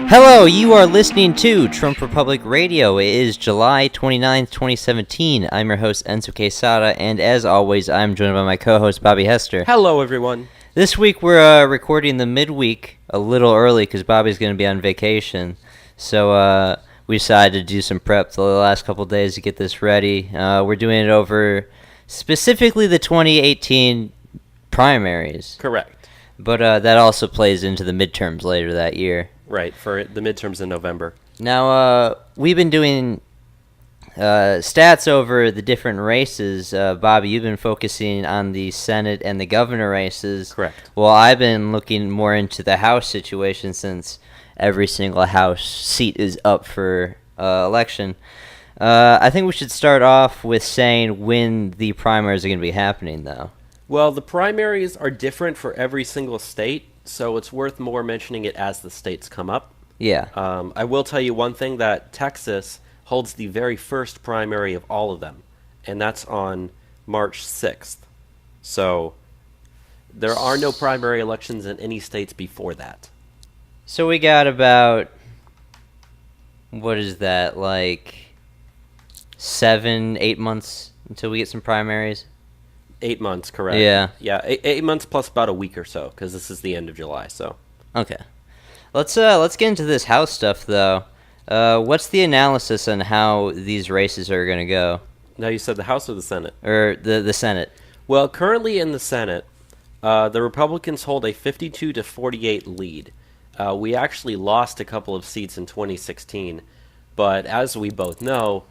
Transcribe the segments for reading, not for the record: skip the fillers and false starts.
Hello, you are listening to Trump Republic Radio. It is July 29th, 2017. I'm your host, Enzo Quesada, and as always, I'm joined by my co-host, Bobby Hester. Hello, everyone. This week, we're recording the midweek a little early because Bobby's going to be on vacation. So we decided to do some prep the last couple days to get this ready. We're doing it over specifically the 2018 primaries. Correct. But that also plays into the midterms later that year. Right, for the midterms in November. Now, we've been doing stats over the different races. Bobby, you've been focusing on the Senate and the governor races. Correct. Well, I've been looking more into the House situation since every single House seat is up for election. I think we should start off with saying when the primaries are going to be happening, though. Well, the primaries are different for every single state, so it's worth more mentioning it as the states come up. Yeah. I will tell you one thing, that Texas holds the very first primary of all of them, and that's on March 6th. So there are no primary elections in any states before that. So we got about, what is that, like 7-8 months until we get some primaries? 8 months, correct. Yeah. Yeah, 8 months plus about a week or so, because this is the end of July, so. Okay. Let's get into this House stuff, though. What's the analysis on how these races are going to go? Now, you said the House or the Senate? Or the Senate. Well, currently in the Senate, the Republicans hold a 52-48 lead. We actually lost a couple of seats in 2016, but as we both know,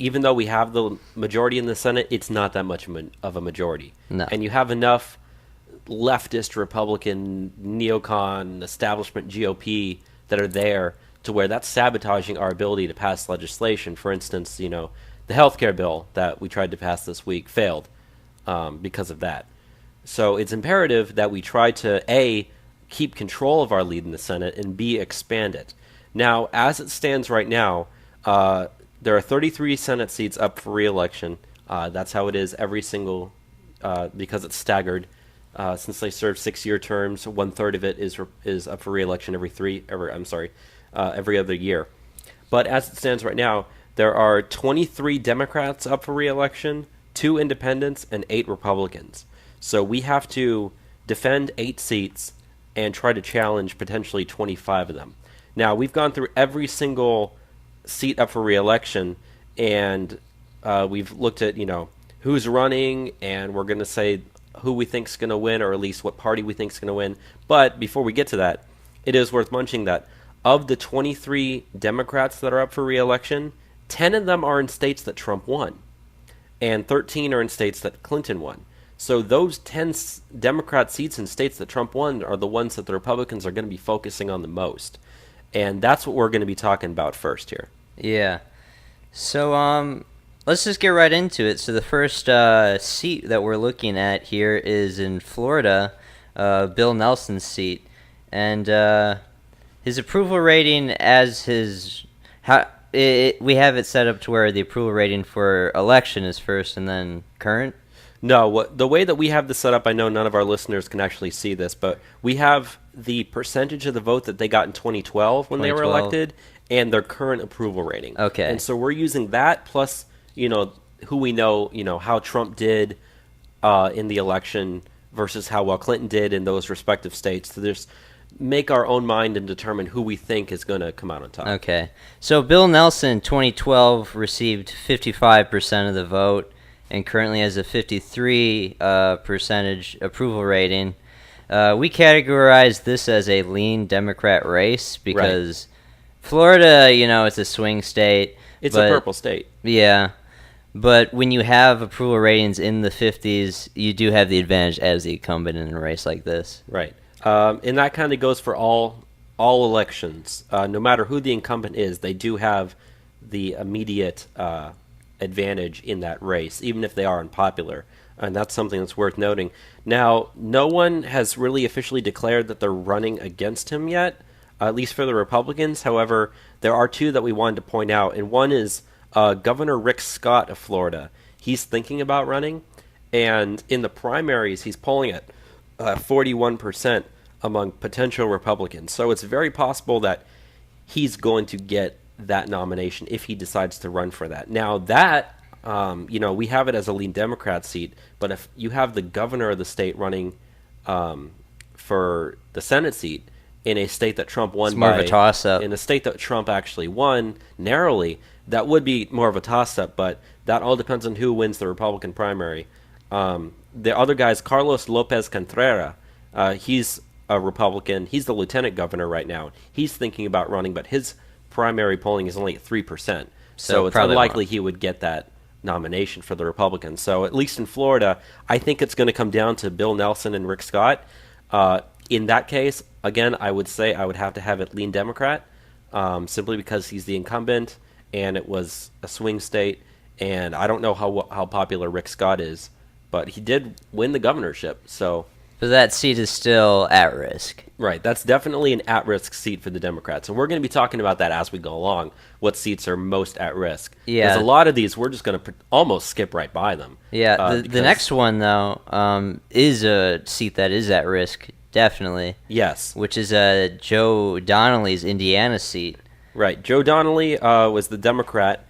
even though we have the majority in the Senate, it's not that much of a majority. No. And you have enough leftist Republican, neocon, establishment GOP that are there to where that's sabotaging our ability to pass legislation. For instance, the healthcare bill that we tried to pass this week failed because of that. So it's imperative that we try to, A, keep control of our lead in the Senate, and B, expand it. Now, as it stands right now, there are 33 Senate seats up for re-election. That's how it is every single, because it's staggered. Since they serve 6-year terms, 1/3 of it is up for re-election every other year. But as it stands right now, there are 23 Democrats up for re-election, 2 independents, and 8 Republicans. So we have to defend 8 seats and try to challenge potentially 25 of them. Now, we've gone through every single seat up for re-election, and we've looked at who's running, and we're going to say who we think's going to win, or at least what party we think's going to win. But before we get to that, it is worth mentioning that of the 23 Democrats that are up for re-election, 10 of them are in states that Trump won, and 13 are in states that Clinton won. So those 10 Democrat seats in states that Trump won are the ones that the Republicans are going to be focusing on the most. And that's what we're going to be talking about first here. Yeah. So let's just get right into it. So the first seat that we're looking at here is in Florida, Bill Nelson's seat, and his approval rating we have it set up to where the approval rating for election is first and then current. No, the way that we have this set up, I know none of our listeners can actually see this, but we have the percentage of the vote that they got in 2012 when they were elected and their current approval rating. Okay. And so we're using that plus, who we know, how Trump did in the election versus how well Clinton did in those respective states to just make our own mind and determine who we think is going to come out on top. Okay. So Bill Nelson in 2012 received 55% of the vote and currently has a 53 percentage approval rating. We categorize this as a lean Democrat race because Florida, it's a swing state. It's a purple state. Yeah. But when you have approval ratings in the 50s, you do have the advantage as the incumbent in a race like this. Right. And that kind of goes for all elections. No matter who the incumbent is, they do have the immediate advantage in that race, even if they are unpopular. And that's something that's worth noting. Now, no one has really officially declared that they're running against him yet, at least for the Republicans. However, there are 2 that we wanted to point out, and one is Governor Rick Scott of Florida. He's thinking about running, and in the primaries, he's polling at 41%. among potential Republicans. So it's very possible that he's going to get that nomination if he decides to run for that. Now that we have it as a lean Democrat seat, but if you have the governor of the state running for the Senate seat in a state that Trump won It's more of a toss-up. in a state that Trump actually won narrowly, that would be more of a toss-up. But that all depends on who wins the Republican primary. The other guy is Carlos Lopez Contreras. He's a Republican. He's the lieutenant governor right now. He's thinking about running, but his primary polling is only at 3%. So it's unlikely he would get that nomination for the Republicans. So at least in Florida, I think it's going to come down to Bill Nelson and Rick Scott. In that case, again, I would say I would have to have it lean Democrat, simply because he's the incumbent and it was a swing state. And I don't know how popular Rick Scott is, but he did win the governorship. So that seat is still at risk. Right. That's definitely an at-risk seat for the Democrats. And we're going to be talking about that as we go along, what seats are most at risk. Yeah. Because a lot of these, we're just going to almost skip right by them. Yeah. The next one, though, is a seat that is at risk, definitely. Yes. Which is Joe Donnelly's Indiana seat. Right. Joe Donnelly was the Democrat.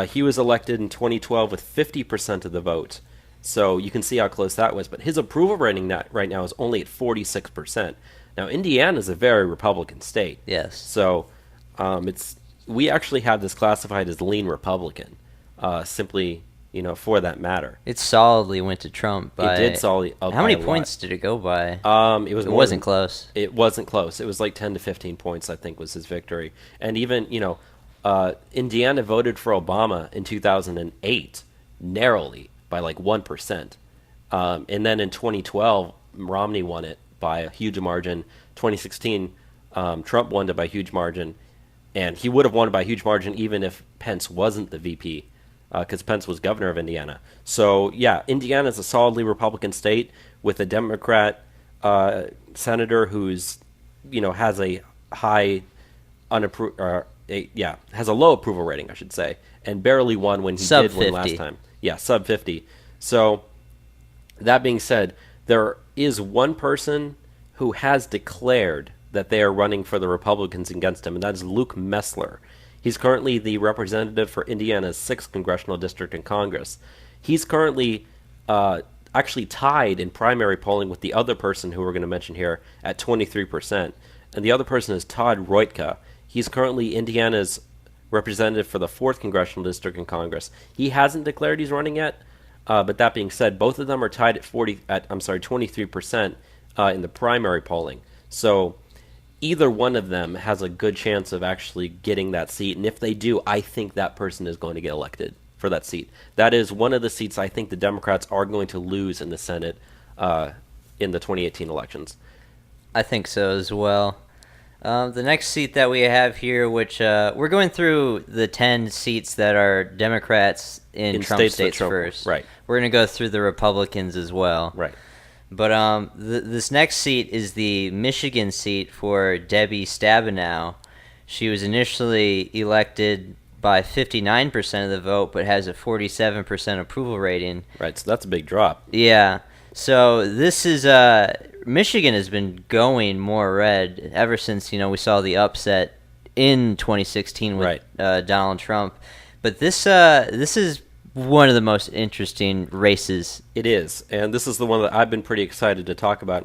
He was elected in 2012 with 50% of the vote. So you can see how close that was. But his approval rating right now is only at 46%. Now, Indiana is a very Republican state. Yes. So we actually have this classified as lean Republican, simply, for that matter. It solidly went to Trump. It did solidly. How many points did it go by? It wasn't close. It wasn't close. It was like 10 to 15 points, I think, was his victory. And even, Indiana voted for Obama in 2008 narrowly by like 1%. And then in 2012, Romney won it by a huge margin. 2016, Trump won it by a huge margin. And he would have won it by a huge margin even if Pence wasn't the VP, because Pence was governor of Indiana. So, yeah, Indiana is a solidly Republican state with a Democrat senator who's, has a high has a low approval rating, I should say, and barely won when he did win last time. Yeah, sub 50. So, that being said, there is one person who has declared that they are running for the Republicans against him, and that is Luke Messler. He's currently the representative for Indiana's 6th congressional district in Congress. He's currently actually tied in primary polling with the other person who we're going to mention here at 23%. And the other person is Todd Reutka. He's currently Indiana's representative for the 4th congressional district in Congress. He hasn't declared he's running yet, but that being said, both of them are tied at 23% in the primary polling. So either one of them has a good chance of actually getting that seat, and if they do, I think that person is going to get elected for that seat. That is one of the seats I think the Democrats are going to lose in the Senate in the 2018 elections. I think so as well. The next seat that we have here, which we're going through the 10 seats that are Democrats in Trump states first. Right. We're going to go through the Republicans as well. Right. But this next seat is the Michigan seat for Debbie Stabenow. She was initially elected by 59% of the vote, but has a 47% approval rating. Right, so that's a big drop. Yeah. So this is Michigan has been going more red ever since we saw the upset in 2016 with Donald Trump. But this is one of the most interesting races. It is, and this is the one that I've been pretty excited to talk about.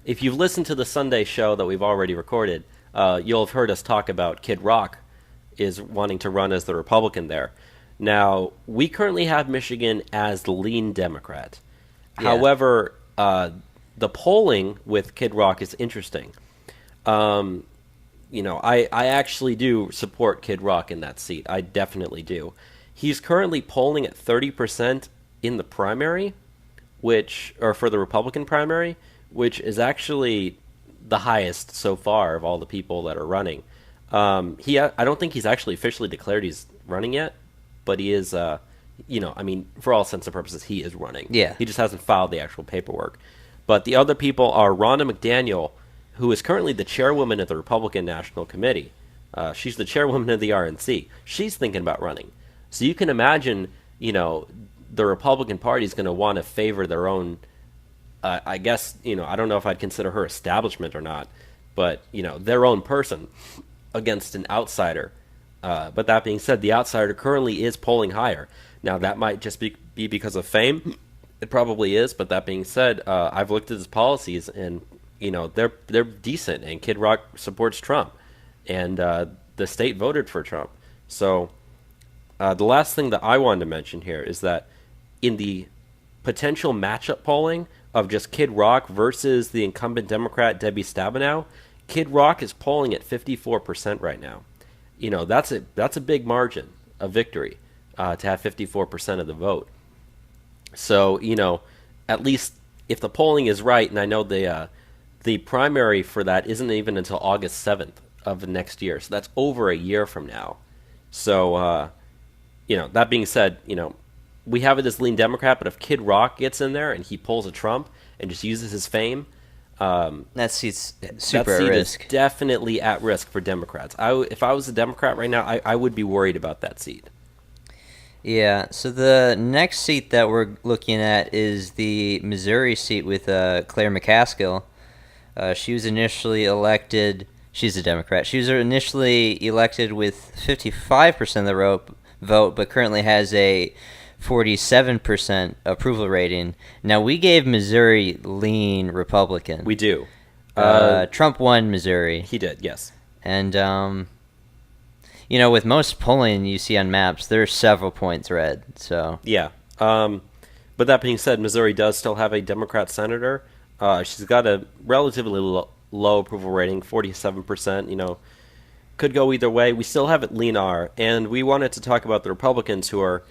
If you've listened to the Sunday show that we've already recorded, you'll have heard us talk about Kid Rock is wanting to run as the Republican there. Now, we currently have Michigan as the lean Democrat. Yeah. However, the polling with Kid Rock is interesting. I actually do support Kid Rock in that seat. I definitely do. He's currently polling at 30% in the primary, for the Republican primary, which is actually the highest so far of all the people that are running. I don't think he's actually officially declared he's running yet, but he is, for all intents and purposes, he is running. Yeah. He just hasn't filed the actual paperwork. But the other people are Ronna McDaniel, who is currently the chairwoman of the Republican National Committee. She's the chairwoman of the RNC. She's thinking about running. So you can imagine, the Republican Party is going to want to favor their own I guess, I don't know if I'd consider her establishment or not, but, their own person against an outsider. But that being said, the outsider currently is polling higher. Now, that might just be because of fame. It probably is, but that being said, I've looked at his policies, and they're decent. And Kid Rock supports Trump, and the state voted for Trump. So the last thing that I wanted to mention here is that in the potential matchup polling of just Kid Rock versus the incumbent Democrat Debbie Stabenow, Kid Rock is polling at 54% right now. That's a big margin of victory to have 54% of the vote. So at least if the polling is right, and I know the primary for that isn't even until August 7th of next year, so that's over a year from now. So that being said, we have it as lean Democrat, but if Kid Rock gets in there and he pulls a Trump and just uses his fame, That seat's super that at seat risk. is definitely at risk for Democrats. If I was a Democrat right now, I would be worried about that seat. Yeah, so the next seat that we're looking at is the Missouri seat with Claire McCaskill. She was initially elected. She's a Democrat. She was initially elected with 55% of the vote, but currently has a 47% approval rating. Now, we gave Missouri lean Republican. We do. Trump won Missouri. He did, yes. And, with most polling you see on maps, there are several points red. So Yeah. But that being said, Missouri does still have a Democrat senator. She's got a relatively low approval rating, 47%. Could go either way. We still have it lean R, and we wanted to talk about the Republicans who are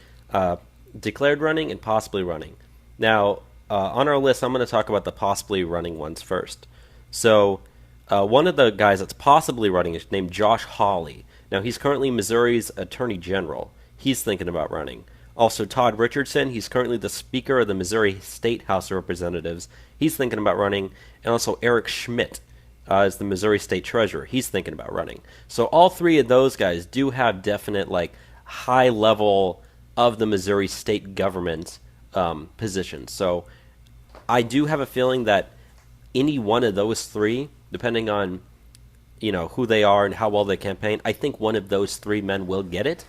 declared running and possibly running. Now, on our list, I'm going to talk about the possibly running ones first. So, one of the guys that's possibly running is named Josh Hawley. Now, he's currently Missouri's Attorney General. He's thinking about running. Also, Todd Richardson, he's currently the Speaker of the Missouri State House of Representatives. He's thinking about running. And also, Eric Schmidt is the Missouri State Treasurer. He's thinking about running. So all three of those guys do have definite, high level of the Missouri state government positions. So I do have a feeling that any one of those three, depending on who they are and how well they campaign, I think one of those three men will get it.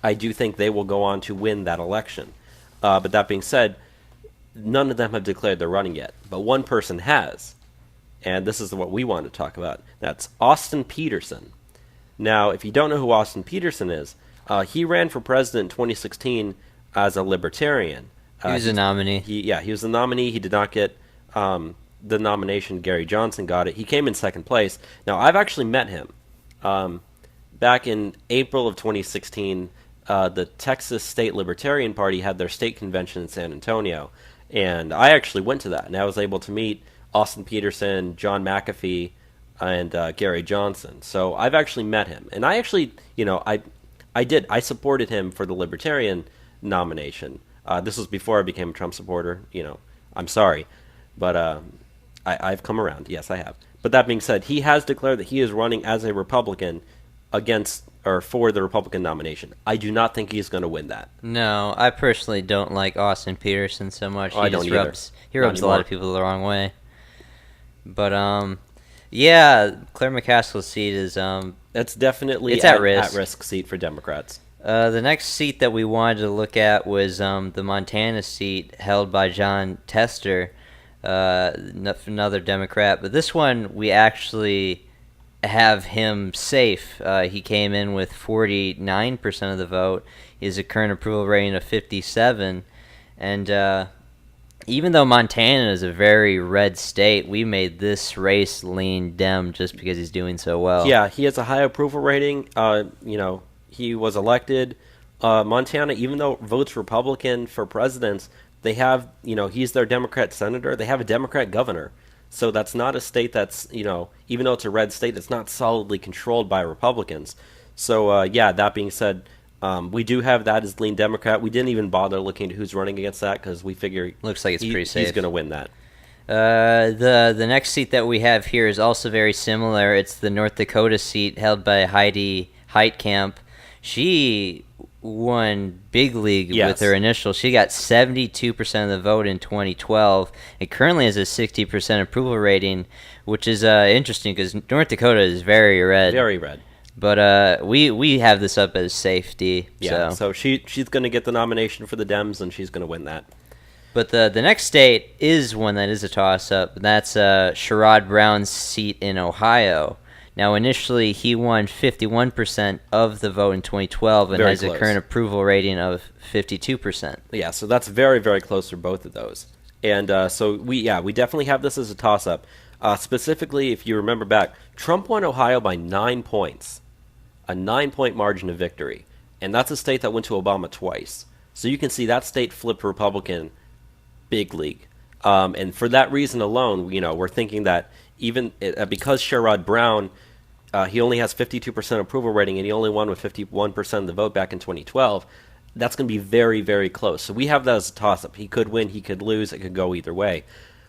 I do think they will go on to win that election. But that being said, none of them have declared they're running yet. But one person has. And this is what we want to talk about. That's Austin Peterson. Now, if you don't know who Austin Peterson is, he ran for president in 2016 as a libertarian. he was a nominee. He was the nominee. He did not get the nomination. Gary Johnson got it. He came in second place. Now, I've actually met him. Back in April of 2016, the Texas State Libertarian Party had their state convention in San Antonio. And I actually went to that, and I was able to meet Austin Peterson, John McAfee, and Gary Johnson. So I've actually met him. And I actually, I supported him for the Libertarian nomination. This was before I became a Trump supporter. I'm sorry. But I've come around. Yes, I have. But that being said, he has declared that he is running as a Republican for the Republican nomination. I do not think he's going to win that. No, I personally don't like Austin Peterson so much. I don't either. He rubs a lot of people the wrong way. But yeah, Claire McCaskill's seat is That's definitely it's at risk. At-risk seat for Democrats. The next seat that we wanted to look at was the Montana seat held by John Tester, another Democrat. But this one we actually have him safe. He came in with 49% of the vote. He has a current approval rating of 57, and even though Montana is a very red state, we made this race lean Dem just because he's doing so well. Yeah, he has a high approval rating. He was elected. Montana, even though votes Republican for presidents, they have, he's their Democrat senator. They have a Democrat governor. So that's not a state that's, even though it's a red state, it's not solidly controlled by Republicans. So, that being said, we do have that as lean Democrat. We didn't even bother looking at who's running against that because we figure looks like it's pretty safe. He's going to win that. The next seat that we have here is also very similar. It's the North Dakota seat held by Heidi Heitkamp. She won big league Yes. with her initial. She got 72% of the vote in 2012 and currently has a 60% approval rating, which is interesting because North Dakota is very red. Very red. But we have this up as safety. Yeah, so she's going to get the nomination for the Dems, and she's going to win that. But the next state is one that is a toss-up, and that's Sherrod Brown's seat in Ohio. Now, initially, he won 51% of the vote in 2012 and Very has close. a current approval rating of 52%. Yeah, so that's very, very close for both of those. And so we definitely have this as a toss-up. Specifically, if you remember back, Trump won Ohio by 9 points, a 9-point margin of victory. And that's a state that went to Obama twice. So you can see that state flipped Republican big league. And for that reason alone, we're thinking that even because Sherrod Brown, he only has 52% approval rating and he only won with 51% of the vote back in 2012, that's going to be very, very close. So we have that as a toss-up. He could win, he could lose, it could go either way.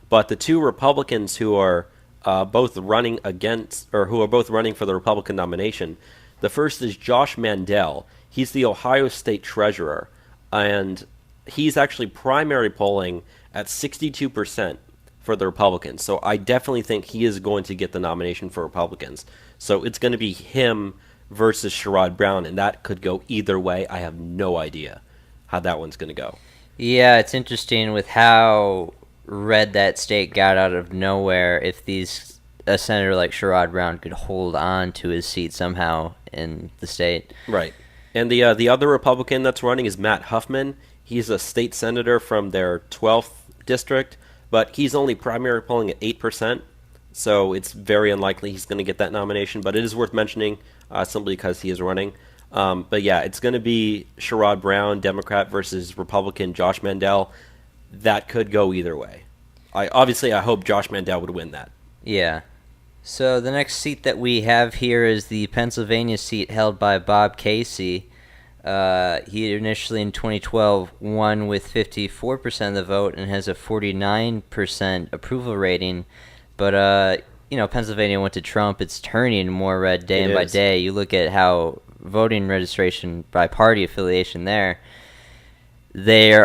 But the two Republicans who are both running for the Republican nomination, the first is Josh Mandel. He's the Ohio State Treasurer, and he's actually primary polling at 62% for the Republicans. So I definitely think he is going to get the nomination for Republicans. So it's going to be him versus Sherrod Brown, and that could go either way. I have no idea how that one's going to go. Yeah, it's interesting with how red that state got out of nowhere. If a senator like Sherrod Brown could hold on to his seat somehow in the state. Right. And the other Republican that's running is Matt Huffman. He's a state senator from their 12th district, but he's only primary polling at 8%, so it's very unlikely he's going to get that nomination, but it is worth mentioning simply because he is running. But yeah, it's going to be Sherrod Brown, Democrat, versus Republican Josh Mandel. That could go either way. I hope Josh Mandel would win that. Yeah. So the next seat that we have here is the Pennsylvania seat held by Bob Casey. He initially in 2012 won with 54% of the vote and has a 49% approval rating. But, Pennsylvania went to Trump. It's turning more red day by day. You look at how voting registration by party affiliation there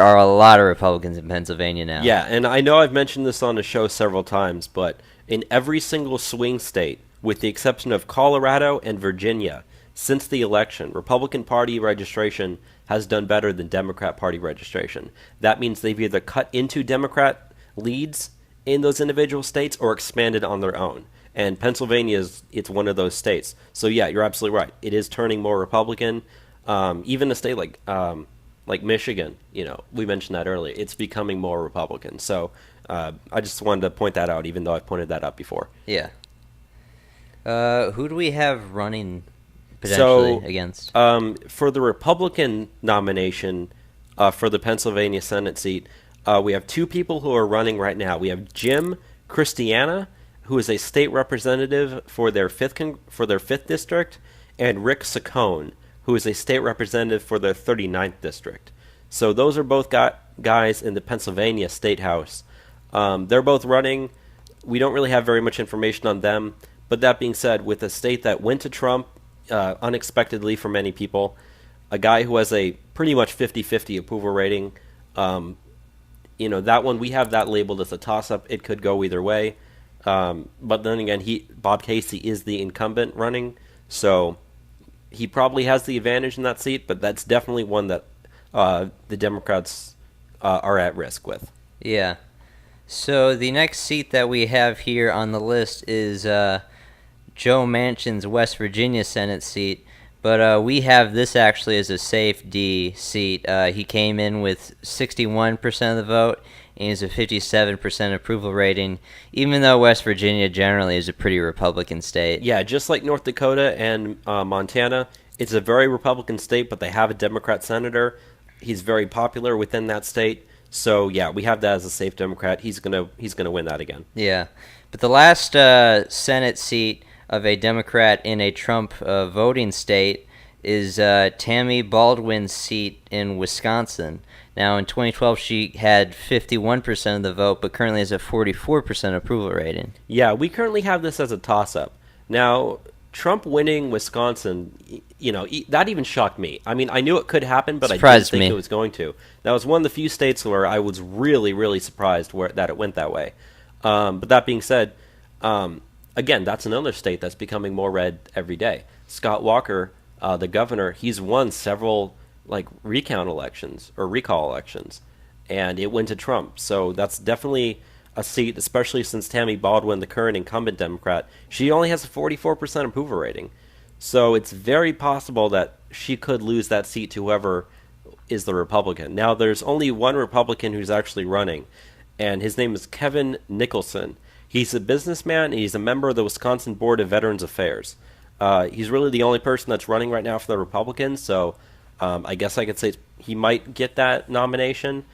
are a lot of Republicans in Pennsylvania now. Yeah, and I know I've mentioned this on the show several times, but in every single swing state, with the exception of Colorado and Virginia, since the election, Republican Party registration has done better than Democrat Party registration. That means they've either cut into Democrat leads in those individual states or expanded on their own. And Pennsylvania it's one of those states. So yeah, you're absolutely right. It is turning more Republican. Even a state like Michigan, we mentioned that earlier. It's becoming more Republican. So I just wanted to point that out, even though I've pointed that out before. Yeah. Who do we have running potentially against? For the Republican nomination for the Pennsylvania Senate seat, we have two people who are running right now. We have Jim Christiana, who is a state representative for their fifth district, and Rick Saccone, who is a state representative for their 39th district. So those are both guys in the Pennsylvania State House. They're both running. We don't really have very much information on them. But that being said, with a state that went to Trump unexpectedly for many people, a guy who has a pretty much 50-50 approval rating, that one, we have that labeled as a toss-up. It could go either way. But then again, Bob Casey is the incumbent running, so he probably has the advantage in that seat, but that's definitely one that the Democrats are at risk with. Yeah. So the next seat that we have here on the list is Joe Manchin's West Virginia Senate seat, but we have this actually as a safe D seat. He came in with 61% of the vote, and he has a 57% approval rating, even though West Virginia generally is a pretty Republican state. Yeah, just like North Dakota and Montana, it's a very Republican state, but they have a Democrat senator. He's very popular within that state. So yeah, we have that as a safe Democrat. He's gonna win that again. Yeah, but the last Senate seat of a Democrat in a Trump voting state is Tammy Baldwin's seat in Wisconsin. Now, in 2012, she had 51% of the vote, but currently has a 44% approval rating. Yeah, we currently have this as a toss-up. Now, Trump winning Wisconsin, that even shocked me. I mean, I knew it could happen, but I didn't Surprised think me. it was going to. That was one of the few states where I was really, really surprised that it went that way. But that being said, again, that's another state that's becoming more red every day. Scott Walker, the governor, he's won several recount elections or recall elections, and it went to Trump. So that's definitely a seat, especially since Tammy Baldwin, the current incumbent Democrat, she only has a 44% approval rating. So it's very possible that she could lose that seat to whoever is the Republican. Now, there's only one Republican who's actually running, and his name is Kevin Nicholson. He's a businessman, and he's a member of the Wisconsin Board of Veterans Affairs. He's really the only person that's running right now for the Republicans, so I guess I could say he might get that nomination.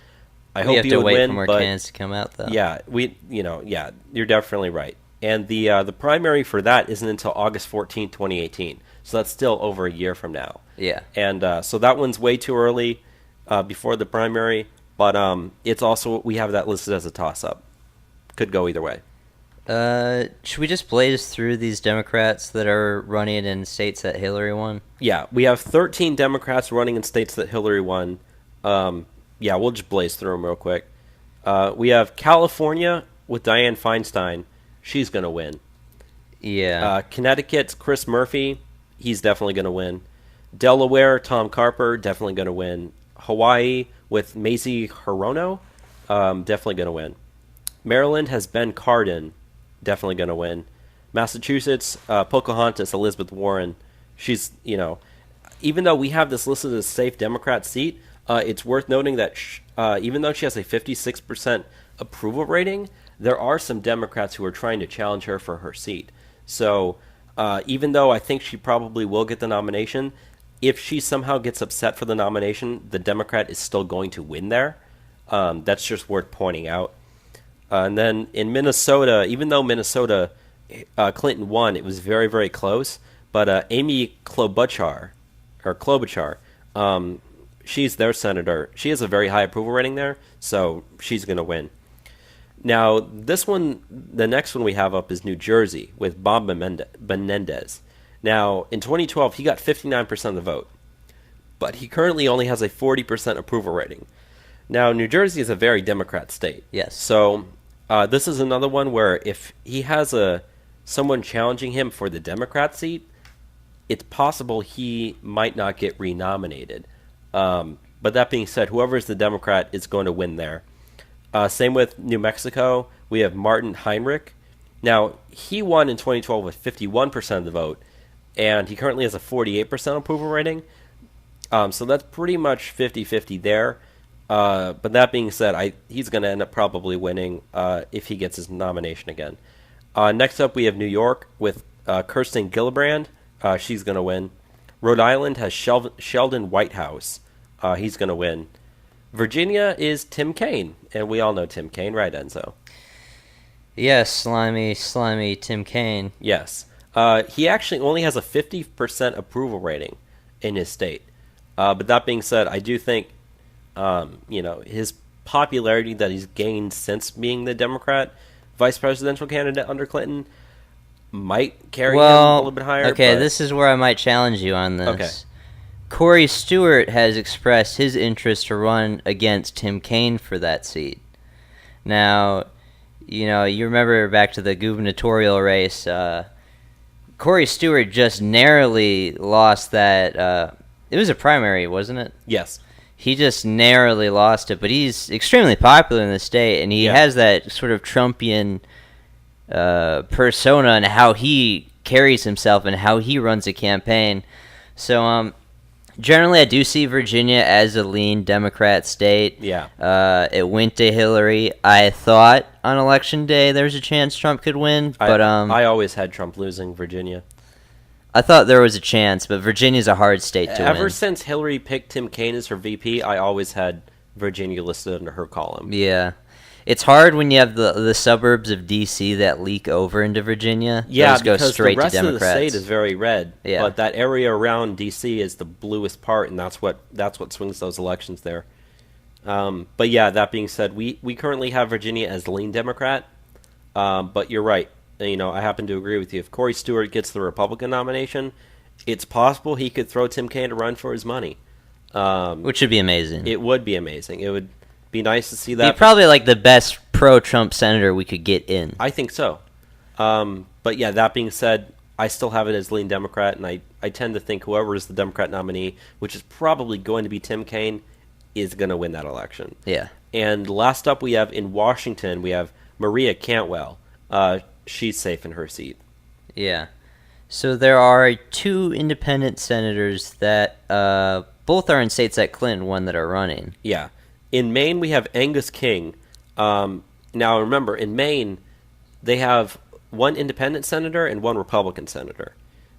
I hope he would win. We have to wait for more candidates to come out, though. Yeah, you're definitely right. And the primary for that isn't until August 14th, 2018. So that's still over a year from now. Yeah. And so that one's way too early before the primary, but it's also, we have that listed as a toss-up. Could go either way. Should we just blaze through these Democrats that are running in states that Hillary won? Yeah, we have 13 Democrats running in states that Hillary won. Yeah, we'll just blaze through them real quick. We have California with Dianne Feinstein. She's going to win. Yeah. Connecticut's Chris Murphy. He's definitely going to win. Delaware, Tom Carper, definitely going to win. Hawaii with Mazie Hirono, definitely going to win. Maryland has Ben Cardin, definitely going to win. Massachusetts, Pocahontas, Elizabeth Warren. She's, even though we have this listed as a safe Democrat seat, it's worth noting that even though she has a 56% approval rating, there are some Democrats who are trying to challenge her for her seat. So even though I think she probably will get the nomination, if she somehow gets upset for the nomination, the Democrat is still going to win there. That's just worth pointing out. And then in Minnesota, even though Minnesota, Clinton won, it was very, very close. But Amy Klobuchar, she's their senator. She has a very high approval rating there, so she's going to win. Now, the next one we have up is New Jersey with Bob Menendez. Now, in 2012, he got 59% of the vote, but he currently only has a 40% approval rating. Now, New Jersey is a very Democrat state. Yes. So this is another one where if he has someone challenging him for the Democrat seat, it's possible he might not get renominated. But that being said, whoever is the Democrat is going to win there. Same with New Mexico. We have Martin Heinrich. Now, he won in 2012 with 51% of the vote, and he currently has a 48% approval rating. So that's pretty much 50-50 there. But that being said, he's going to end up probably winning if he gets his nomination again. Next up, we have New York with Kirsten Gillibrand. She's going to win. Rhode Island has Sheldon Whitehouse. He's going to win. Virginia is Tim Kaine, and we all know Tim Kaine, right, Enzo? Yes, slimy Tim Kaine. Yes. He actually only has a 50% approval rating in his state. But that being said, I do think, his popularity that he's gained since being the Democrat vice presidential candidate under Clinton might carry him a little bit higher. Okay, this is where I might challenge you on this. Okay. Corey Stewart has expressed his interest to run against Tim Kaine for that seat. Now, you remember back to the gubernatorial race, Corey Stewart just narrowly lost that. It was a primary, wasn't it? Yes. He just narrowly lost it, but he's extremely popular in the state, and he has that sort of Trumpian persona and how he carries himself and how he runs a campaign. So, generally, I do see Virginia as a lean Democrat state. Yeah. It went to Hillary. I thought on election day there's a chance Trump could win, but I always had Trump losing Virginia. I thought there was a chance, but Virginia's a hard state to win. Ever since Hillary picked Tim Kaine as her VP, I always had Virginia listed under her column. Yeah. It's hard when you have the suburbs of D.C. that leak over into Virginia. Yeah, those go because straight the rest to Democrats. of the state is very red. Yeah. But that area around D.C. is the bluest part, and that's what swings those elections there. But yeah, that being said, we currently have Virginia as lean Democrat. But you're right. I happen to agree with you. If Corey Stewart gets the Republican nomination, It's possible he could throw Tim Kaine to run for his money. which would be amazing. It would be amazing. It would be nice to see He'd that. probably like the best pro-Trump senator we could get in. I think so. But yeah, that being said, I still have it as lean Democrat, and I tend to think whoever is the Democrat nominee, which is probably going to be Tim Kaine, is going to win that election. Yeah. And last up, we have in Washington, we have Maria Cantwell. She's safe in her seat. Yeah. So there are 2 independent senators that both are in states that Clinton won that are running. Yeah. In Maine, we have Angus King. Now, remember, in Maine, they have 1 independent senator and 1 Republican senator.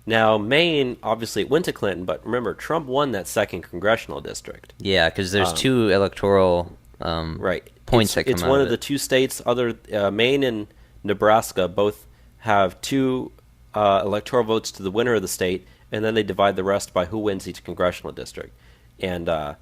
Now, Maine, obviously, it went to Clinton, but remember, Trump won that 2nd congressional district. Yeah, because there's 2 electoral Right. points that come It's out one of of the it. 2 states, Maine and Nebraska, both have 2 electoral votes to the winner of the state, and then they divide the rest by who wins each congressional district. And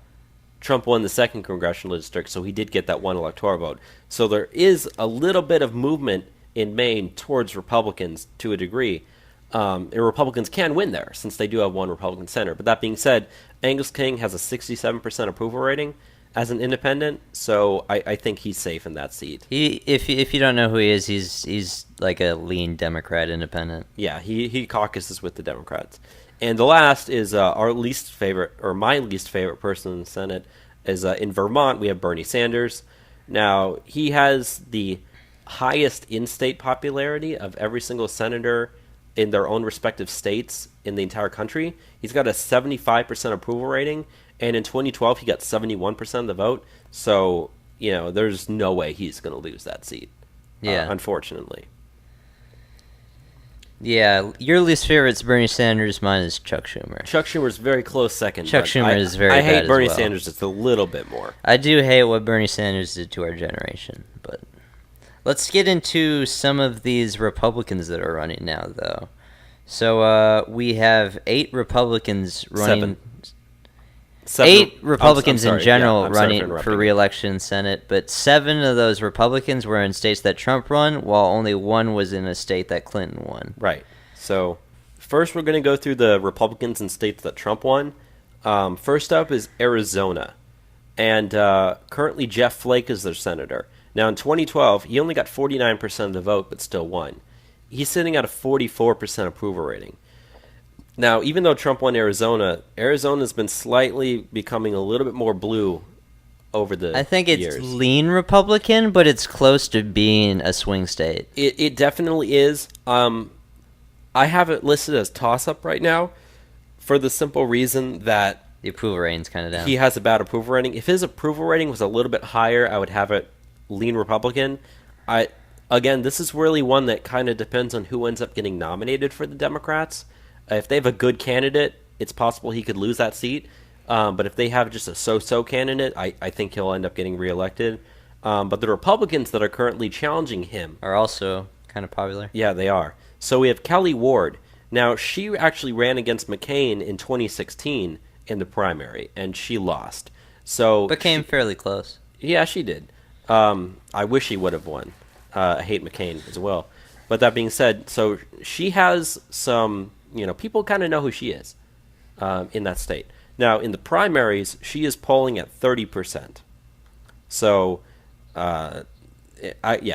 Trump won the 2nd congressional district, so he did get that 1 electoral vote. So there is a little bit of movement in Maine towards Republicans to a degree. And Republicans can win there since they do have 1 Republican senator. But that being said, Angus King has a 67% approval rating as an independent, so I think he's safe in that seat. If you don't know who he is, he's like a lean Democrat independent. Yeah, he caucuses with the Democrats. And the last is our least favorite, or my least favorite person in the Senate, is in Vermont, we have Bernie Sanders. Now, he has the highest in-state popularity of every single senator in their own respective states in the entire country. He's got a 75% approval rating, and in 2012 he got 71% of the vote. So, there's no way he's going to lose that seat. Yeah. Unfortunately. Yeah, your least favorite is Bernie Sanders. Mine is Chuck Schumer. Chuck Schumer's very close second. Chuck but Schumer is very I bad hate as Bernie well. Sanders just a little bit more. I do hate what Bernie Sanders did to our generation, but let's get into some of these Republicans that are running now, though. So we have 8 Republicans running. 8 Republicans I'm in sorry. general Yeah, I'm sorry running interrupting for you. re-election in Senate, but 7 of those Republicans were in states that Trump won, while only 1 was in a state that Clinton won. Right. So first we're going to go through the Republicans in states that Trump won. First up is Arizona. And currently Jeff Flake is their senator. Now in 2012, he only got 49% of the vote, but still won. He's sitting at a 44% approval rating. Now, even though Trump won Arizona's been slightly becoming a little bit more blue over the years. I think it's lean Republican, but it's close to being a swing state. It definitely is. I have it listed as toss-up right now for the simple reason that The approval rating's kind of down. he has a bad approval rating. If his approval rating was a little bit higher, I would have it lean Republican. Again, this is really one that kind of depends on who ends up getting nominated for the Democrats. If they have a good candidate, it's possible he could lose that seat. But if they have just a so-so candidate, I think he'll end up getting reelected. But the Republicans that are currently challenging him Are also kind of popular. yeah, they are. So we have Kelly Ward. Now, she actually ran against McCain in 2016 in the primary, and she lost. So Became fairly close. yeah, she did. I wish he would have won. I hate McCain as well. But that being said, so she has some, people kind of know who she is in that state. Now, in the primaries, she is polling at 30%. So,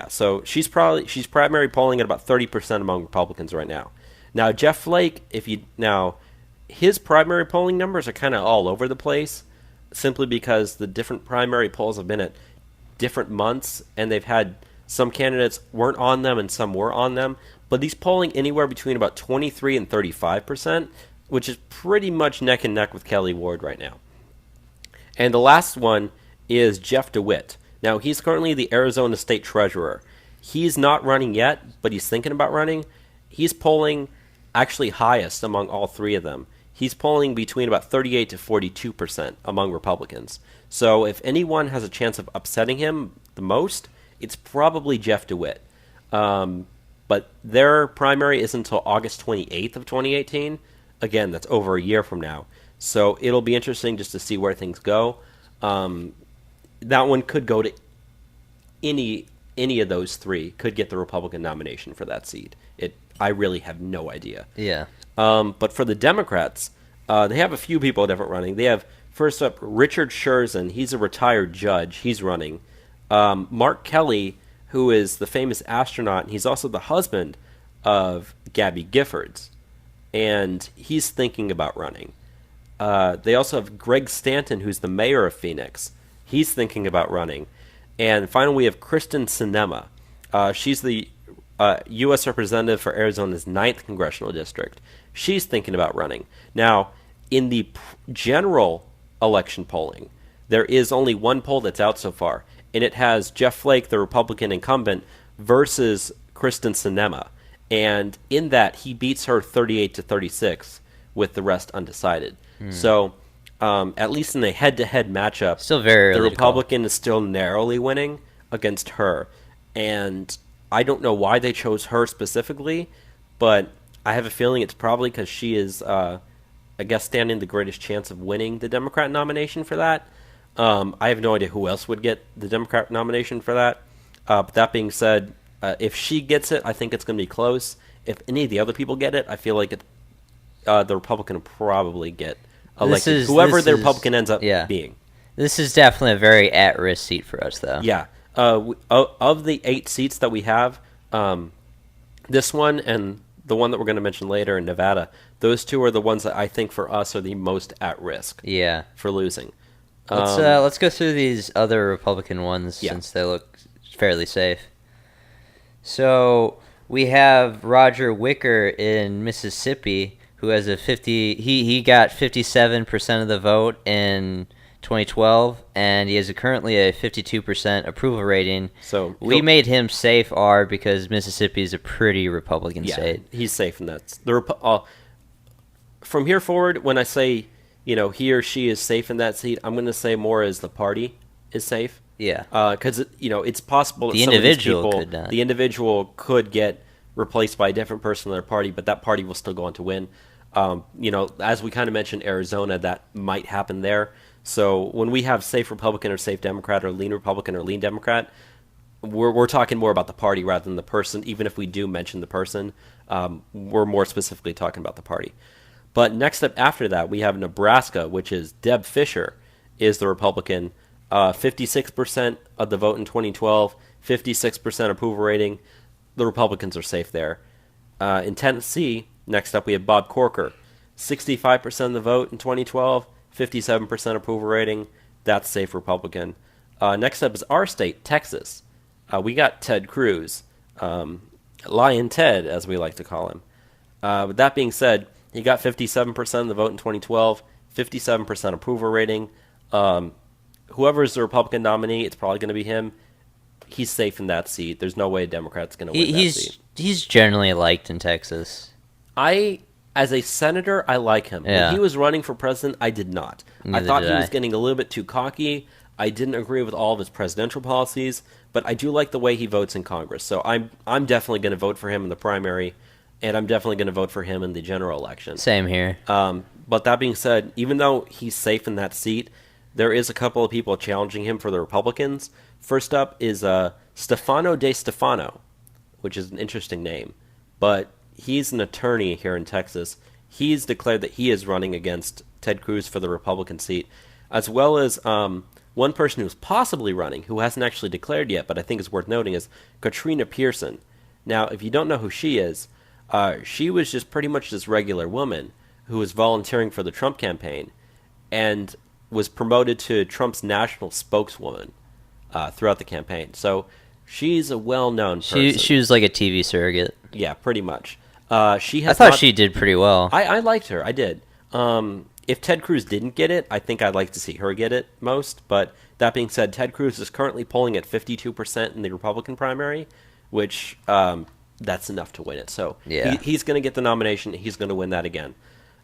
so she's primary polling at about 30% among Republicans right now. Now, Jeff Flake, his primary polling numbers are kind of all over the place, simply because the different primary polls have been at different months, and they've had some candidates weren't on them and some were on them. But he's polling anywhere between about 23 and 35%, which is pretty much neck and neck with Kelly Ward right now. And the last one is Jeff DeWitt. Now, he's currently the Arizona State Treasurer. He's not running yet, but he's thinking about running. He's polling actually highest among all 3 of them. He's polling between about 38 to 42% among Republicans. So if anyone has a chance of upsetting him the most, it's probably Jeff DeWitt. But their primary isn't until August 28th of 2018. Again, that's over a year from now. So it'll be interesting just to see where things go. That one could go to any of those 3, could get the Republican nomination for that seat. I really have no idea. Yeah. But for the Democrats, they have a few people different running. They have, first up, Richard Scherzen. He's a retired judge. He's running. Mark Kelly, who is the famous astronaut, and he's also the husband of Gabby Giffords. And he's thinking about running. They also have Greg Stanton, who's the mayor of Phoenix. He's thinking about running. And finally, we have Kristen Sinema. She's the U.S. representative for Arizona's 9th congressional district. She's thinking about running. Now, in the general election polling, there is only one poll that's out so far, and it has Jeff Flake, the Republican incumbent, versus Kristen Sinema. And in that, he beats her 38-36, with the rest undecided. So, at least in the head-to-head matchup, Still very the early to call. Republican is still narrowly winning against her. And I don't know why they chose her specifically, but I have a feeling it's probably because she is, I guess, standing the greatest chance of winning the Democrat nomination for that. I have no idea who else would get the Democrat nomination for that. But that being said, if she gets it, I think it's going to be close. If any of the other people get it, I feel like the Republican will probably get elected. Whoever the Republican ends up being. This is definitely a very at-risk seat for us, though. Yeah. Of the 8 seats that we have, this one and the one that we're going to mention later in Nevada, those two are the ones that I think for us are the most at risk. Yeah. For losing. Let's go through these other Republican ones since they look fairly safe. So we have Roger Wicker in Mississippi, who has a 50. He got 57% of the vote in 2012, and he has currently a 52% approval rating. So we made him safe R because Mississippi is a pretty Republican state. He's safe in that. From here forward, when I say he or she is safe in that seat, I'm going to say more as the party is safe. Yeah, because it's possible that the individual could get replaced by a different person in their party, but that party will still go on to win. As we kind of mentioned, Arizona, that might happen there. So when we have safe Republican or safe Democrat or lean Republican or lean Democrat, we're talking more about the party rather than the person. Even if we do mention the person, we're more specifically talking about the party. But next up after that, we have Nebraska, which is Deb Fischer is the Republican. 56% of the vote in 2012, 56% approval rating. The Republicans are safe there. In Tennessee, next up we have Bob Corker. 65% of the vote in 2012, 57% approval rating. That's safe Republican. Next up is our state, Texas. We got Ted Cruz. Lion Ted, as we like to call him. With that being said, he got 57% of the vote in 2012, 57% approval rating. Whoever is the Republican nominee, it's probably going to be him. He's safe in that seat. There's no way a Democrat's going to win that seat. He's generally liked in Texas. As a senator, I like him. Yeah. When he was running for president, I did not. Neither I thought did he was getting a little bit too cocky. I didn't agree with all of his presidential policies, but I do like the way he votes in Congress. So I'm definitely going to vote for him in the primary, and I'm definitely going to vote for him in the general election. Same here. But that being said, even though he's safe in that seat, there is a couple of people challenging him for the Republicans. First up is Stefano De Stefano, which is an interesting name. But he's an attorney here in Texas. He's declared that he is running against Ted Cruz for the Republican seat, as well as one person who's possibly running, who hasn't actually declared yet, but I think is worth noting, is Katrina Pearson. Now, if you don't know who she is, she was just pretty much this regular woman who was volunteering for the Trump campaign and was promoted to Trump's national spokeswoman throughout the campaign. So she's a well-known person. She was like a TV surrogate. Yeah, pretty much. I thought she did pretty well. I liked her. I did. If Ted Cruz didn't get it, I think I'd like to see her get it most. But that being said, Ted Cruz is currently polling at 52% in the Republican primary, which that's enough to win it. So he's going to get the nomination. He's going to win that again.